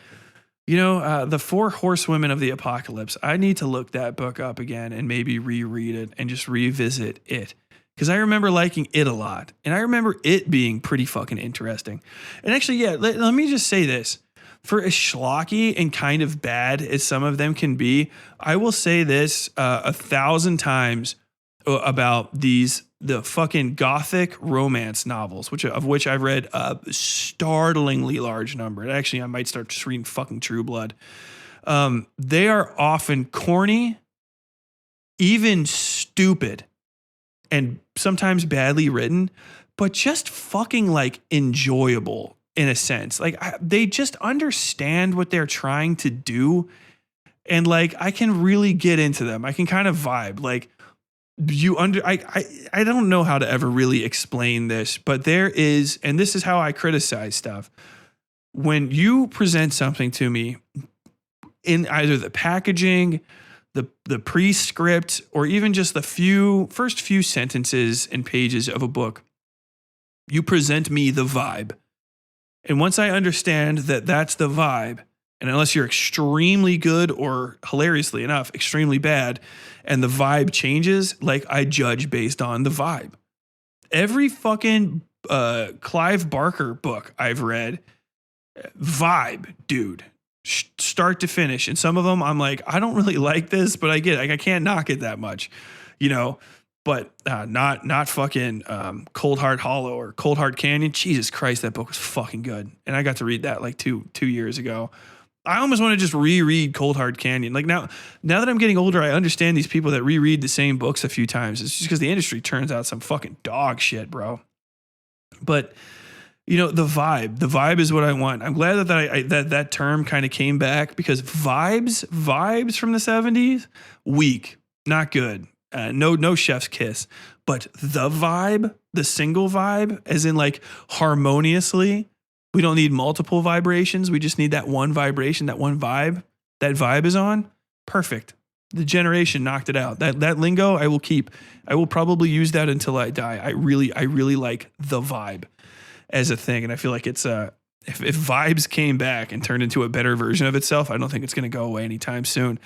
You know, The Four Horsewomen of the Apocalypse. I need to look that book up again and maybe reread it and just revisit it. Because I remember liking it a lot. And I remember it being pretty fucking interesting. And actually, yeah, let me just say this. For as schlocky and kind of bad as some of them can be, I will say this 1,000 times about the fucking gothic romance novels, of which I've read a startlingly large number. And actually, I might start just reading fucking True Blood. They are often corny, even stupid, and sometimes badly written, but just fucking like enjoyable in a sense. Like they just understand what they're trying to do. And like, I can really get into them. I can kind of vibe. Like, I don't know how to ever really explain this, but there is, and this is how I criticize stuff. When you present something to me in either the packaging, the pre-script, or even just the first few sentences and pages of a book, you present me the vibe. And once I understand that that's the vibe, and unless you're extremely good or hilariously enough, extremely bad, and the vibe changes, like I judge based on the vibe. Every fucking Clive Barker book I've read, vibe, dude, start to finish. And some of them I'm like, I don't really like this, but I get it. Like, I can't knock it that much, you know. But not fucking Cold Hard Hollow or Cold Hard Canyon. Jesus Christ, that book was fucking good. And I got to read that like two years ago. I almost want to just reread Cold Hard Canyon. Like now that I'm getting older, I understand these people that reread the same books a few times. It's just because the industry turns out some fucking dog shit, bro. But you know, the vibe is what I want. I'm glad that term kind of came back, because vibes from the 70s, weak, not good. No chef's kiss, but the vibe, the single vibe, as in like harmoniously. We don't need multiple vibrations. We just need that one vibration, that one vibe. That vibe is on. Perfect. The generation knocked it out. That lingo I will keep. I will probably use that until I die. I really like the vibe as a thing. And I feel like it's if vibes came back and turned into a better version of itself, I don't think it's going to go away anytime soon.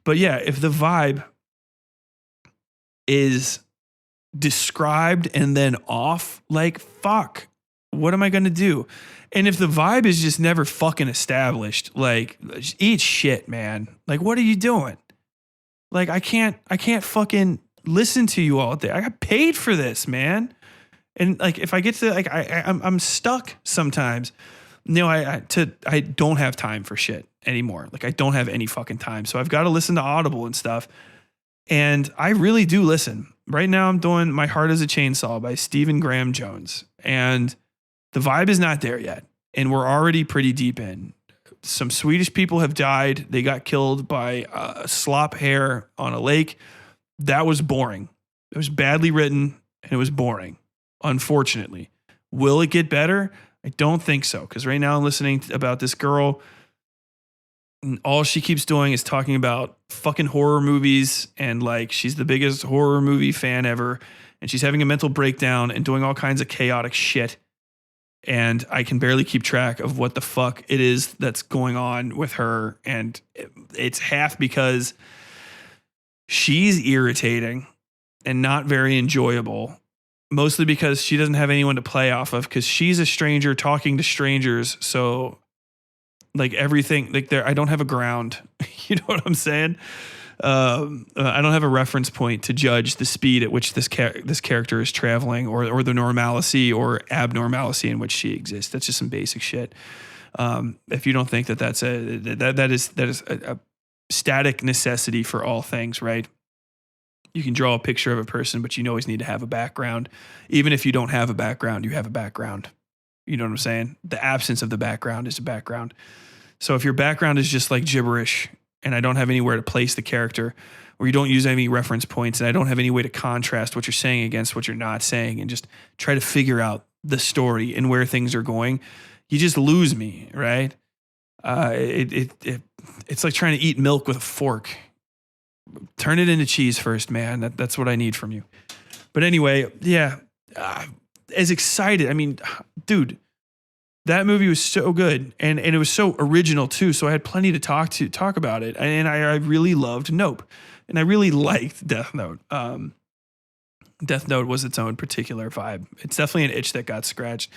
But yeah, if the vibe is described and then off, like, fuck, what am I going to do? And if the vibe is just never fucking established, like, eat shit, man. Like, what are you doing? Like, I can't fucking listen to you all day. I got paid for this, man. And like, if I get to like, I'm stuck sometimes. You know, I don't have time for shit anymore. Like, I don't have any fucking time. So I've got to listen to Audible and stuff. And I really do listen. Right now I'm doing My Heart is a Chainsaw by Stephen Graham Jones. And the vibe is not there yet. And we're already pretty deep in. Some Swedish people have died. They got killed by a slop hare on a lake. That was boring. It was badly written and it was boring, unfortunately. Will it get better? I don't think so. Because right now I'm listening about this girl, and all she keeps doing is talking about fucking horror movies. And like, she's the biggest horror movie fan ever. And she's having a mental breakdown and doing all kinds of chaotic shit. And I can barely keep track of what the fuck it is that's going on with her. And it's half because she's irritating and not very enjoyable, mostly because she doesn't have anyone to play off of, because she's a stranger talking to strangers. So like everything, like I don't have a ground. You know what I'm saying? I don't have a reference point to judge the speed at which this character is traveling, or the normalcy or abnormality in which she exists. That's just some basic shit. If you don't think that is a static necessity for all things, right? You can draw a picture of a person, but you always need to have a background. Even if you don't have a background, you have a background. You know what I'm saying? The absence of the background is a background. So if your background is just like gibberish, and I don't have anywhere to place the character, or you don't use any reference points, and I don't have any way to contrast what you're saying against what you're not saying, and just try to figure out the story and where things are going, you just lose me, right? It's like trying to eat milk with a fork. Turn it into cheese first, man. That's what I need from you. But anyway, yeah, as excited. I mean, dude, that movie was so good, and it was so original too. So I had plenty to talk about it, and I really loved Nope, and I really liked Death Note. Death Note was its own particular vibe. It's definitely an itch that got scratched.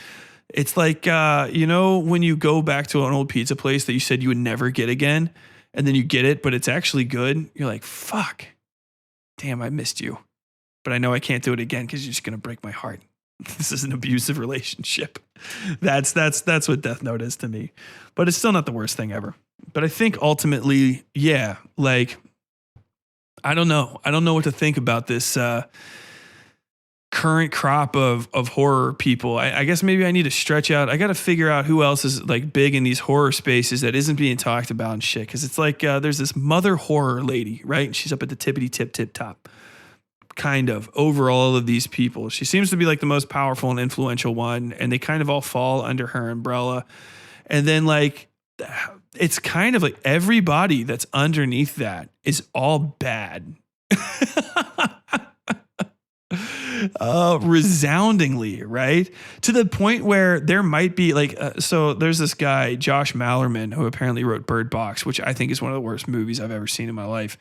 It's like when you go back to an old pizza place that you said you would never get again, and then you get it, but it's actually good. You're like, fuck, damn, I missed you, but I know I can't do it again because you're just gonna break my heart. This is an abusive relationship. That's what Death Note is to me. But it's still not the worst thing ever. But I think ultimately, yeah, like, I don't know. I don't know what to think about this current crop of horror people. I guess maybe I need to stretch out. I got to figure out who else is like big in these horror spaces that isn't being talked about and shit. Because it's like there's this mother horror lady, right? She's up at the tippity tip top. Kind of over all of these people. She seems to be like the most powerful and influential one, and they kind of all fall under her umbrella. And then like it's kind of like everybody that's underneath that is all bad. Resoundingly, right? To the point where there might be like so there's this guy, Josh Mallerman, who apparently wrote Bird Box, which I think is one of the worst movies I've ever seen in my life.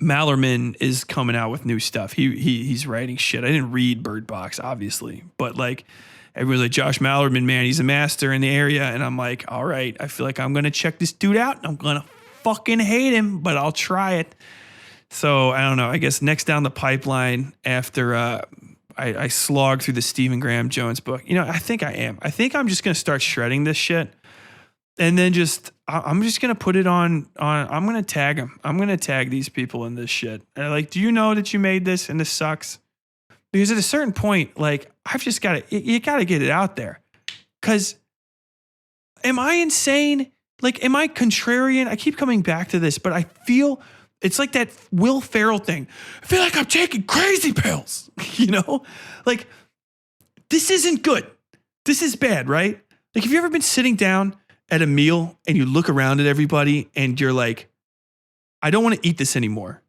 Mallerman is coming out with new stuff. He's writing shit. I didn't read Bird Box, obviously, but like everyone's like, Josh Mallerman, man, he's a master in the area. And I'm like, all right, I feel like I'm going to check this dude out and I'm going to fucking hate him, but I'll try it. So I don't know. I guess next down the pipeline after I slog through the Stephen Graham Jones book, I think I am. I think I'm just going to start shredding this shit. And then I'm just going to put it on, I'm going to tag them. I'm going to tag these people in this shit. And like, do you know that you made this and this sucks? Because at a certain point, like, I've just got to, you got to get it out there. Because am I insane? Like, am I contrarian? I keep coming back to this, but I feel it's like that Will Ferrell thing. I feel like I'm taking crazy pills, Like, this isn't good. This is bad, right? Like, have you ever been sitting down at a meal and you look around at everybody and you're like, I don't want to eat this anymore.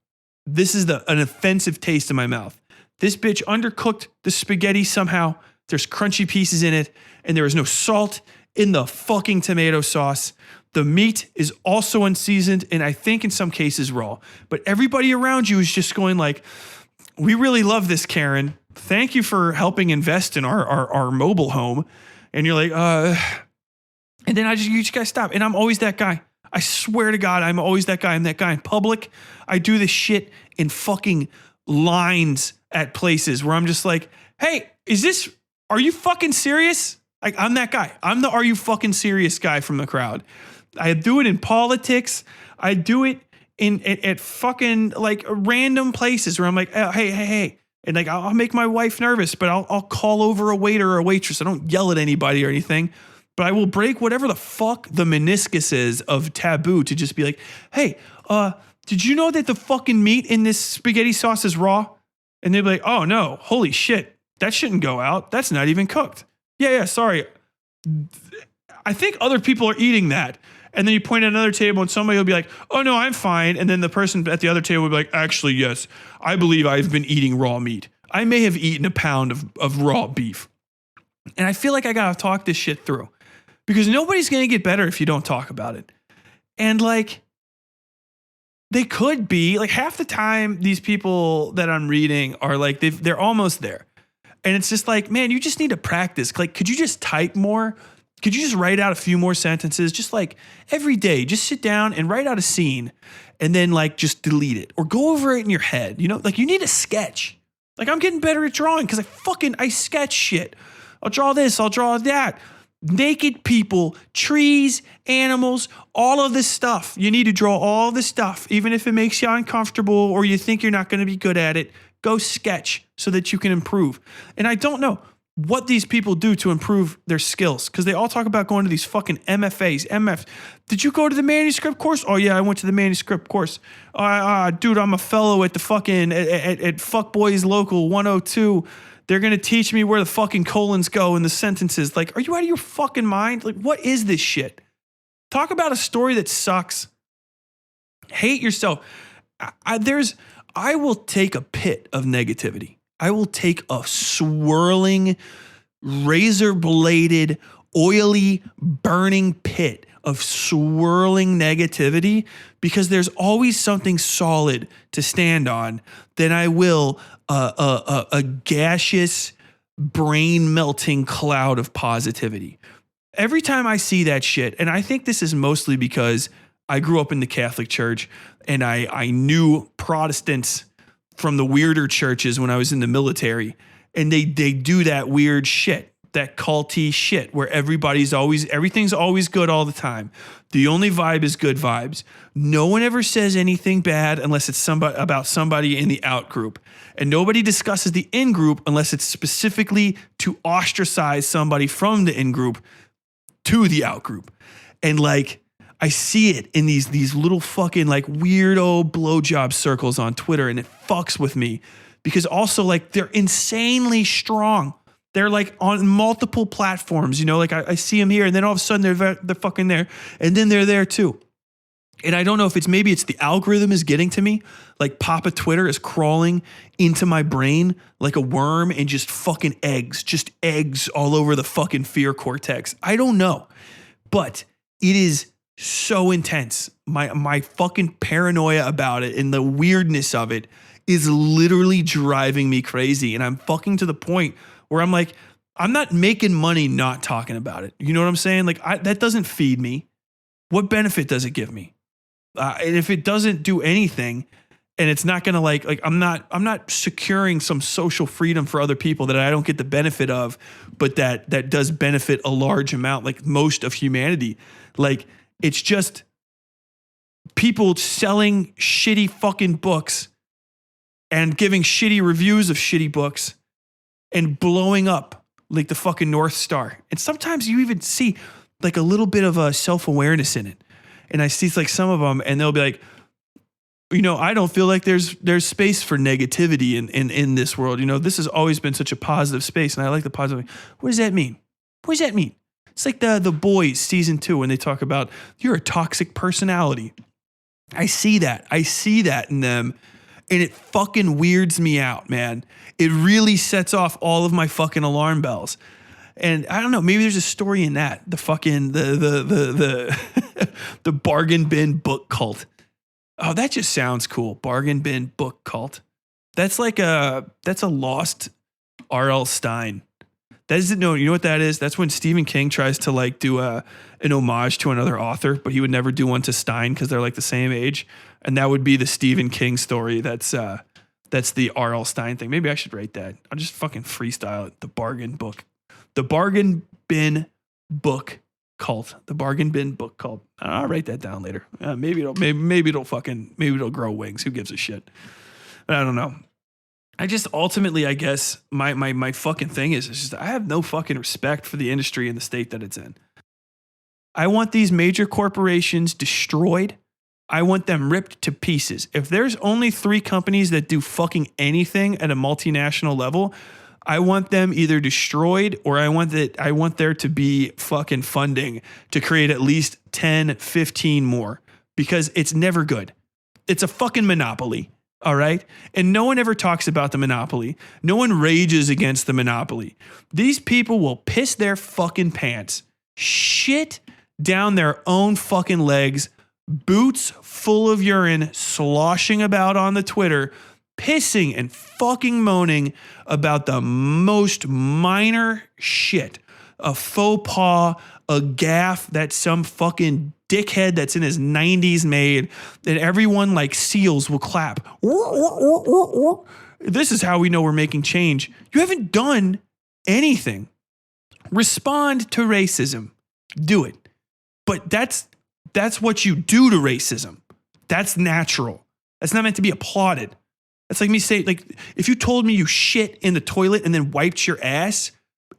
This is an offensive taste in my mouth. This bitch undercooked the spaghetti somehow. There's crunchy pieces in it and there is no salt in the fucking tomato sauce. The meat is also unseasoned and I think in some cases raw. But everybody around you is just going like, we really love this, Karen. Thank you for helping invest in our mobile home. And you're like, and then you just gotta stop. And I'm always that guy. I swear to God, I'm always that guy. I'm that guy in public. I do this shit in fucking lines at places where I'm just like, hey, are you fucking serious? Like, I'm that guy. I'm the are you fucking serious guy from the crowd. I do it in politics. I do it at fucking like random places where I'm like, oh, hey. And like, I'll make my wife nervous, but I'll call over a waiter or a waitress. I don't yell at anybody or anything. But I will break whatever the fuck the meniscus is of taboo to just be like, hey, did you know that the fucking meat in this spaghetti sauce is raw? And they'd be like, oh no, holy shit, that shouldn't go out. That's not even cooked. Yeah, sorry. I think other people are eating that. And then you point at another table and somebody will be like, oh no, I'm fine. And then the person at the other table will be like, actually, yes, I believe I've been eating raw meat. I may have eaten a pound of raw beef. And I feel like I gotta talk this shit through. Because nobody's going to get better if you don't talk about it. And like, they could be like half the time these people that I'm reading are like, they're almost there. And it's just like, man, you just need to practice. Like, could you just type more? Could you just write out a few more sentences? Just like every day, just sit down and write out a scene and then like just delete it or go over it in your head. Like you need a sketch. Like I'm getting better at drawing because I sketch shit. I'll draw this. I'll draw that. Naked people, trees, animals, all of this stuff. You need to draw all this stuff, even if it makes you uncomfortable or you think you're not going to be good at it. Go sketch so that you can improve. And I don't know what these people do to improve their skills because they all talk about going to these fucking MFAs. Did you go to the manuscript course? Oh yeah, I went to the manuscript course. Dude, I'm a fellow at the fucking at Fuckboys Local 102. They're going to teach me where the fucking colons go in the sentences. Like, are you out of your fucking mind? Like, what is this shit? Talk about a story that sucks. Hate yourself. I will take a pit of negativity. I will take a swirling, razor-bladed, oily, burning pit of swirling negativity because there's always something solid to stand on than I will a gaseous, brain-melting cloud of positivity. Every time I see that shit, and I think this is mostly because I grew up in the Catholic Church and I knew Protestants from the weirder churches when I was in the military, and they do that weird shit, that culty shit where everything's always good all the time. The only vibe is good vibes. No one ever says anything bad unless it's about somebody in the out group. And nobody discusses the in group unless it's specifically to ostracize somebody from the in group to the out group. And like, I see it in these little fucking like weirdo blowjob circles on Twitter, and it fucks with me because also like they're insanely strong. They're like on multiple platforms, you know, like I see them here and then all of a sudden they're fucking there and then they're there too. And I don't know if maybe it's the algorithm is getting to me, like Papa Twitter is crawling into my brain like a worm and just fucking eggs all over the fucking fear cortex. I don't know, but it is so intense. My fucking paranoia about it and the weirdness of it is literally driving me crazy. And I'm fucking to the point where I'm like, I'm not making money not talking about it. You know what I'm saying? Like that doesn't feed me. What benefit does it give me? And if it doesn't do anything and it's not going to like I'm not securing some social freedom for other people that I don't get the benefit of, but that does benefit a large amount, like most of humanity. Like, it's just people selling shitty fucking books and giving shitty reviews of shitty books and blowing up like the fucking North Star. And sometimes you even see like a little bit of a self-awareness in it. And I see like some of them and they'll be like, you know, I don't feel like there's space for negativity in this world. You know, this has always been such a positive space and I like the positive. What does that mean? What does that mean? It's like the Boys season 2 when they talk about you're a toxic personality. I see that in them and it fucking weirds me out, man. It really sets off all of my fucking alarm bells. And I don't know, maybe there's a story in that. The fucking the bargain bin book cult. Oh, that just sounds cool. Bargain bin book cult. That's a lost R.L. Stine. You know what that is? That's when Stephen King tries to like do an homage to another author, but he would never do one to Stine because they're like the same age. And that would be the Stephen King story. That's the R.L. Stine thing. Maybe I should write that. I'll just fucking freestyle it. The bargain bin book cult. The bargain bin book cult. I'll write that down later. Maybe it'll grow wings. Who gives a shit? But I don't know. I just ultimately, I guess my fucking thing is just I have no fucking respect for the industry and the state that it's in. I want these major corporations destroyed. I want them ripped to pieces. If there's only 3 companies that do fucking anything at a multinational level, I want them either destroyed or I want there to be fucking funding to create at least 10, 15 more because it's never good. It's a fucking monopoly. All right. And no one ever talks about the monopoly. No one rages against the monopoly. These people will piss their fucking pants, shit down their own fucking legs, boots full of urine, sloshing about on the Twitter, pissing and fucking moaning about the most minor shit. A faux pas, a gaffe that some fucking dickhead that's in his 90s made, and everyone like seals will clap. This is how we know we're making change. You haven't done anything. Respond to racism. Do it. But that's what you do to racism. That's natural. That's not meant to be applauded. That's like me saying, like, if you told me you shit in the toilet and then wiped your ass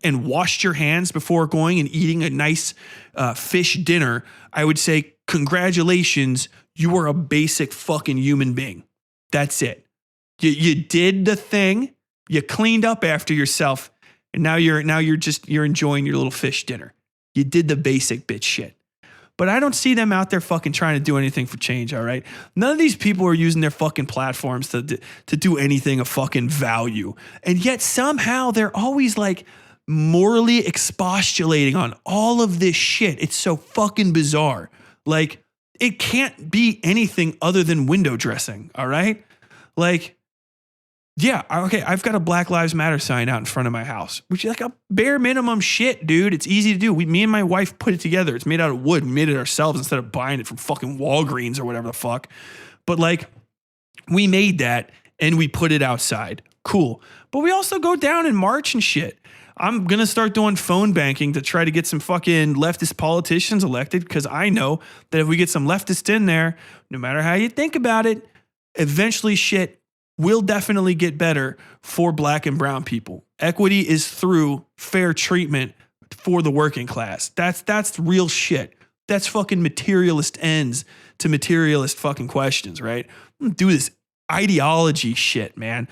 and washed your hands before going and eating a nice fish dinner, I would say, congratulations, you are a basic fucking human being. That's it. You did the thing. You cleaned up after yourself, and now you're enjoying your little fish dinner. You did the basic bitch shit. But I don't see them out there fucking trying to do anything for change, all right? None of these people are using their fucking platforms to do anything of fucking value. And yet somehow they're always like morally expostulating on all of this shit. It's so fucking bizarre. Like, it can't be anything other than window dressing, all right? Like, yeah, okay, I've got a Black Lives Matter sign out in front of my house, which is like a bare minimum shit, dude. It's easy to do. Me and my wife put it together. It's made out of wood. We made it ourselves instead of buying it from fucking Walgreens or whatever the fuck. But like, we made that and we put it outside. Cool. But we also go down and march and shit. I'm going to start doing phone banking to try to get some fucking leftist politicians elected, because I know that if we get some leftists in there, no matter how you think about it, eventually shit will definitely get better for black and brown people. Equity is through fair treatment for the working class. That's real shit. That's fucking materialist ends to materialist fucking questions, right? Do this ideology shit, man.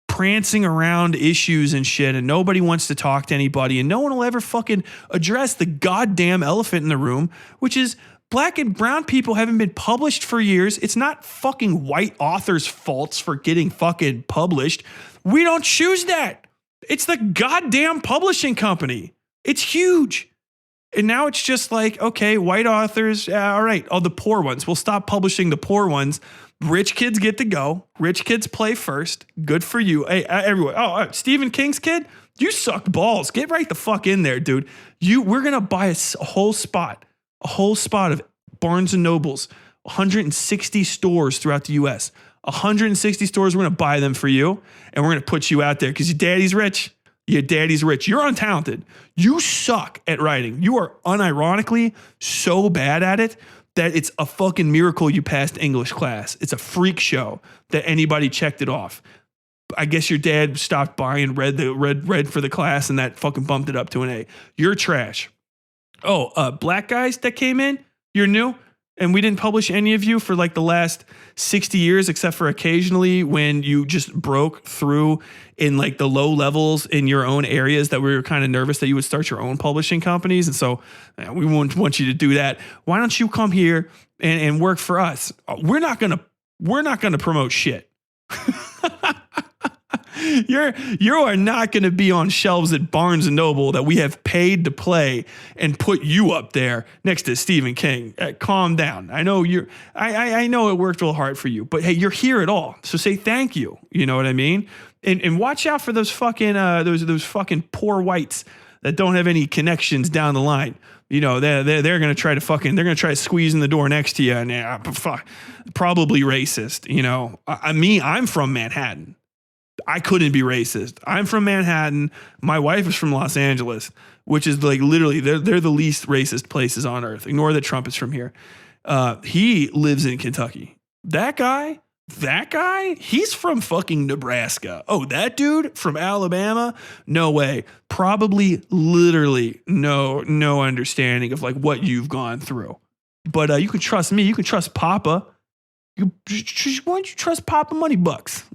Prancing around issues and shit, and nobody wants to talk to anybody, and no one will ever fucking address the goddamn elephant in the room, which is black and brown people haven't been published for years. It's not fucking white authors' faults for getting fucking published. We don't choose that. It's the goddamn publishing company. It's huge. And now it's just like, okay, white authors, all right, the poor ones. We'll stop publishing the poor ones. Rich kids get to go. Rich kids play first. Good for you. Hey, everyone. Stephen King's kid, you sucked balls. Get right the fuck in there, dude. We're going to buy a whole spot of Barnes and Nobles, 160 stores throughout the US, 160 stores. We're going to buy them for you, and we're going to put you out there because your daddy's rich. Your daddy's rich. You're untalented. You suck at writing. You are unironically so bad at it that it's a fucking miracle you passed English class. It's a freak show that anybody checked it off. I guess your dad stopped by and read for the class, and that fucking bumped it up to an A. You're trash. Black guys that came in, you're new, and we didn't publish any of you for like the last 60 years, except for occasionally when you just broke through in like the low levels in your own areas that we were kind of nervous that you would start your own publishing companies. And so we won't want you to do that. Why don't you come here and work for us? We're not going to promote shit. You are not going to be on shelves at Barnes and Noble that we have paid to play and put you up there next to Stephen King. Calm down. I know I know it worked real hard for you, but hey, you're here at all. So say thank you. You know what I mean? And watch out for those fucking those fucking poor whites that don't have any connections down the line. You know, they're going to try to squeeze in the door next to you, and probably racist. You know, I'm from Manhattan. I couldn't be racist. I'm from Manhattan. My wife is from Los Angeles, which is like literally they're the least racist places on earth. Ignore that Trump is from here. He lives in Kentucky. That guy, he's from fucking Nebraska. Oh, that dude from Alabama? No way. Probably literally no understanding of like what you've gone through. But you can trust me. You can trust Papa. Why don't you trust Papa Money Bucks?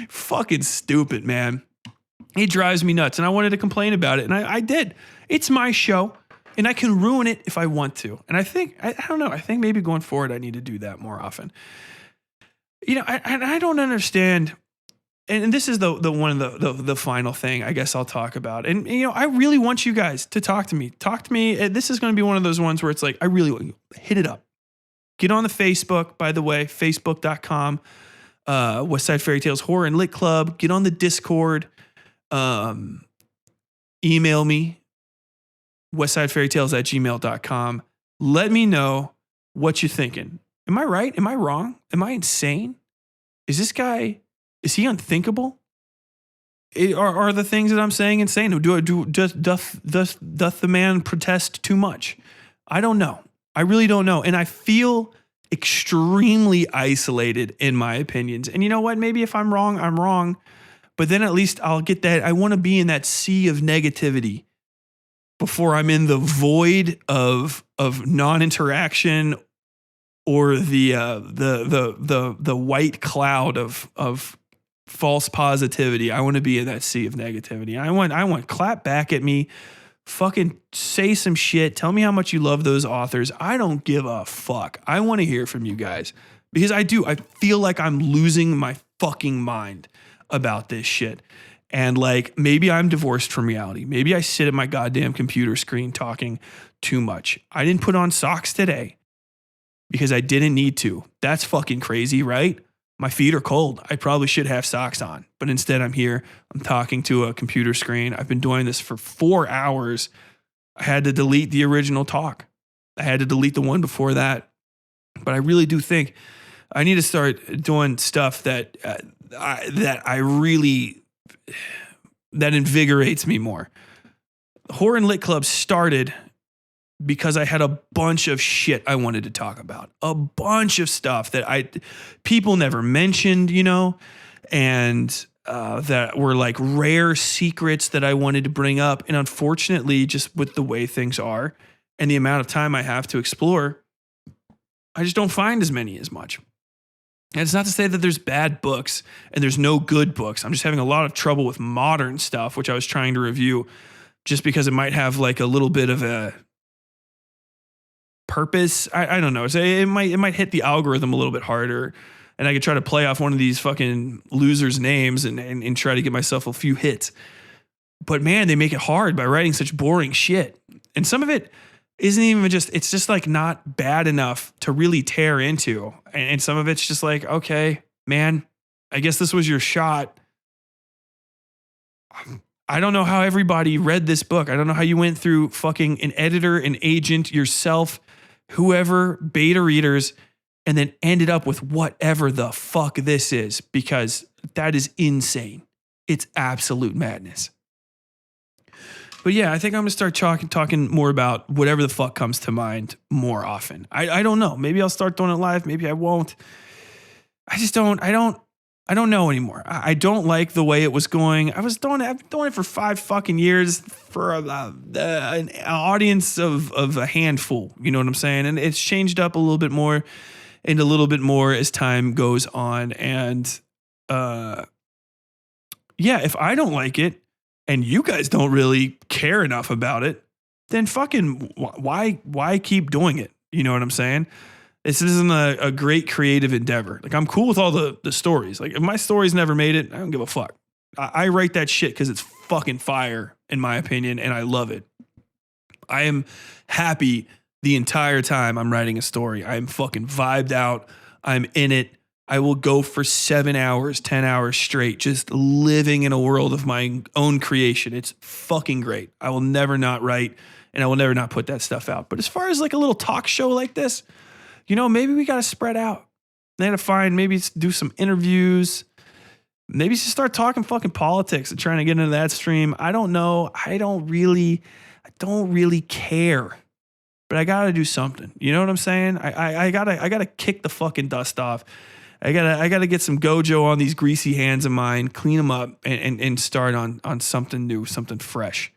Fucking stupid, man. It drives me nuts, and I wanted to complain about it, and I did. It's my show, and I can ruin it if I want to. And I think, I don't know, I think maybe going forward I need to do that more often. You know, I don't understand, and this is the one of the final thing I guess I'll talk about. And, you know, I really want you guys to talk to me. This is going to be one of those ones where it's like, I really want you to hit it up. Get on the Facebook, by the way, facebook.com. Westside Fairytales Horror and Lit Club. Get on the Discord. Email me, westsidefairytales@gmail.com. Let me know what you're thinking. Am I right? Am I wrong? Am I insane? Is he unthinkable? Are the things that I'm saying insane? Doth the man protest too much? I don't know. I really don't know. And I feel extremely isolated in my opinions. And you know what? Maybe if I'm wrong, I'm wrong. But then at least I'll get that. I want to be in that sea of negativity before I'm in the void of non-interaction or the white cloud of false positivity. I want to be in that sea of negativity. I want clap back at me. Fucking say some shit. Tell me how much you love those authors. I don't give a fuck. I want to hear from you guys because I do. I feel like I'm losing my fucking mind about this shit. And like, maybe I'm divorced from reality. Maybe I sit at my goddamn computer screen talking too much. I didn't put on socks today because I didn't need to. That's fucking crazy, right? My feet are cold. I probably should have socks on, but instead I'm here. I'm talking to a computer screen. I've been doing this for 4 hours. I had to delete the original talk. I had to delete the one before that. But I really do think I need to start doing stuff that invigorates me more. Horror and Lit Club started because I had a bunch of shit I wanted to talk about, a bunch of stuff that people never mentioned, you know, and that were like rare secrets that I wanted to bring up. And unfortunately, just with the way things are and the amount of time I have to explore, I just don't find as much. And it's not to say that there's bad books and there's no good books. I'm just having a lot of trouble with modern stuff, which I was trying to review just because it might have like a little bit of a purpose. I don't know. It might hit the algorithm a little bit harder, and I could try to play off one of these fucking losers' names and try to get myself a few hits. But man, they make it hard by writing such boring shit. And some of it isn't even it's just like not bad enough to really tear into. And some of it's just like, okay, man, I guess this was your shot. I don't know how everybody read this book. I don't know how you went through fucking an editor, an agent, yourself, whoever, beta readers, and then ended up with whatever the fuck this is, because that is insane. It's absolute madness. But yeah, I think I'm going to start talking more about whatever the fuck comes to mind more often. I don't know. Maybe I'll start doing it live. Maybe I won't. I don't know anymore. I don't like the way it was going. I've been doing it for 5 fucking years for an audience of a handful. You know what I'm saying? And it's changed up a little bit more as time goes on. And yeah, if I don't like it and you guys don't really care enough about it, then fucking why keep doing it? You know what I'm saying? This isn't a great creative endeavor. Like, I'm cool with all the stories. Like, if my stories never made it, I don't give a fuck. I write that shit because it's fucking fire, in my opinion, and I love it. I am happy the entire time I'm writing a story. I am fucking vibed out. I'm in it. I will go for 7 hours, 10 hours straight, just living in a world of my own creation. It's fucking great. I will never not write, and I will never not put that stuff out. But as far as like a little talk show like this, you know, maybe we got to spread out. They got to maybe do some interviews. Maybe just start talking fucking politics and trying to get into that stream. I don't know. I don't really care. But I got to do something. You know what I'm saying? I gotta kick the fucking dust off. I gotta get some Gojo on these greasy hands of mine, clean them up, and start on something new, something fresh.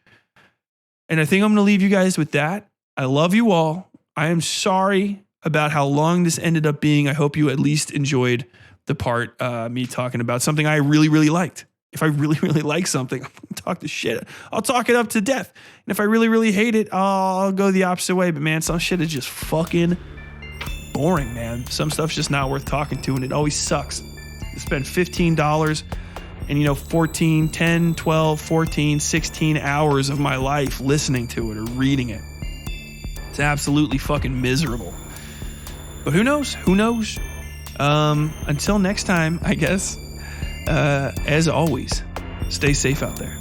And I think I'm gonna leave you guys with that. I love you all. I am sorry about how long this ended up being. I hope you at least enjoyed the part me talking about something I really, really liked. If I really, really like something, I'm gonna talk the shit. I'll talk it up to death. And if I really, really hate it, I'll go the opposite way. But man, some shit is just fucking boring, man. Some stuff's just not worth talking to, and it always sucks. You spend $15 and 14, 10, 12, 14, 16 hours of my life listening to it or reading it. It's absolutely fucking miserable. But who knows? Who knows? Until next time, I guess. As always, stay safe out there.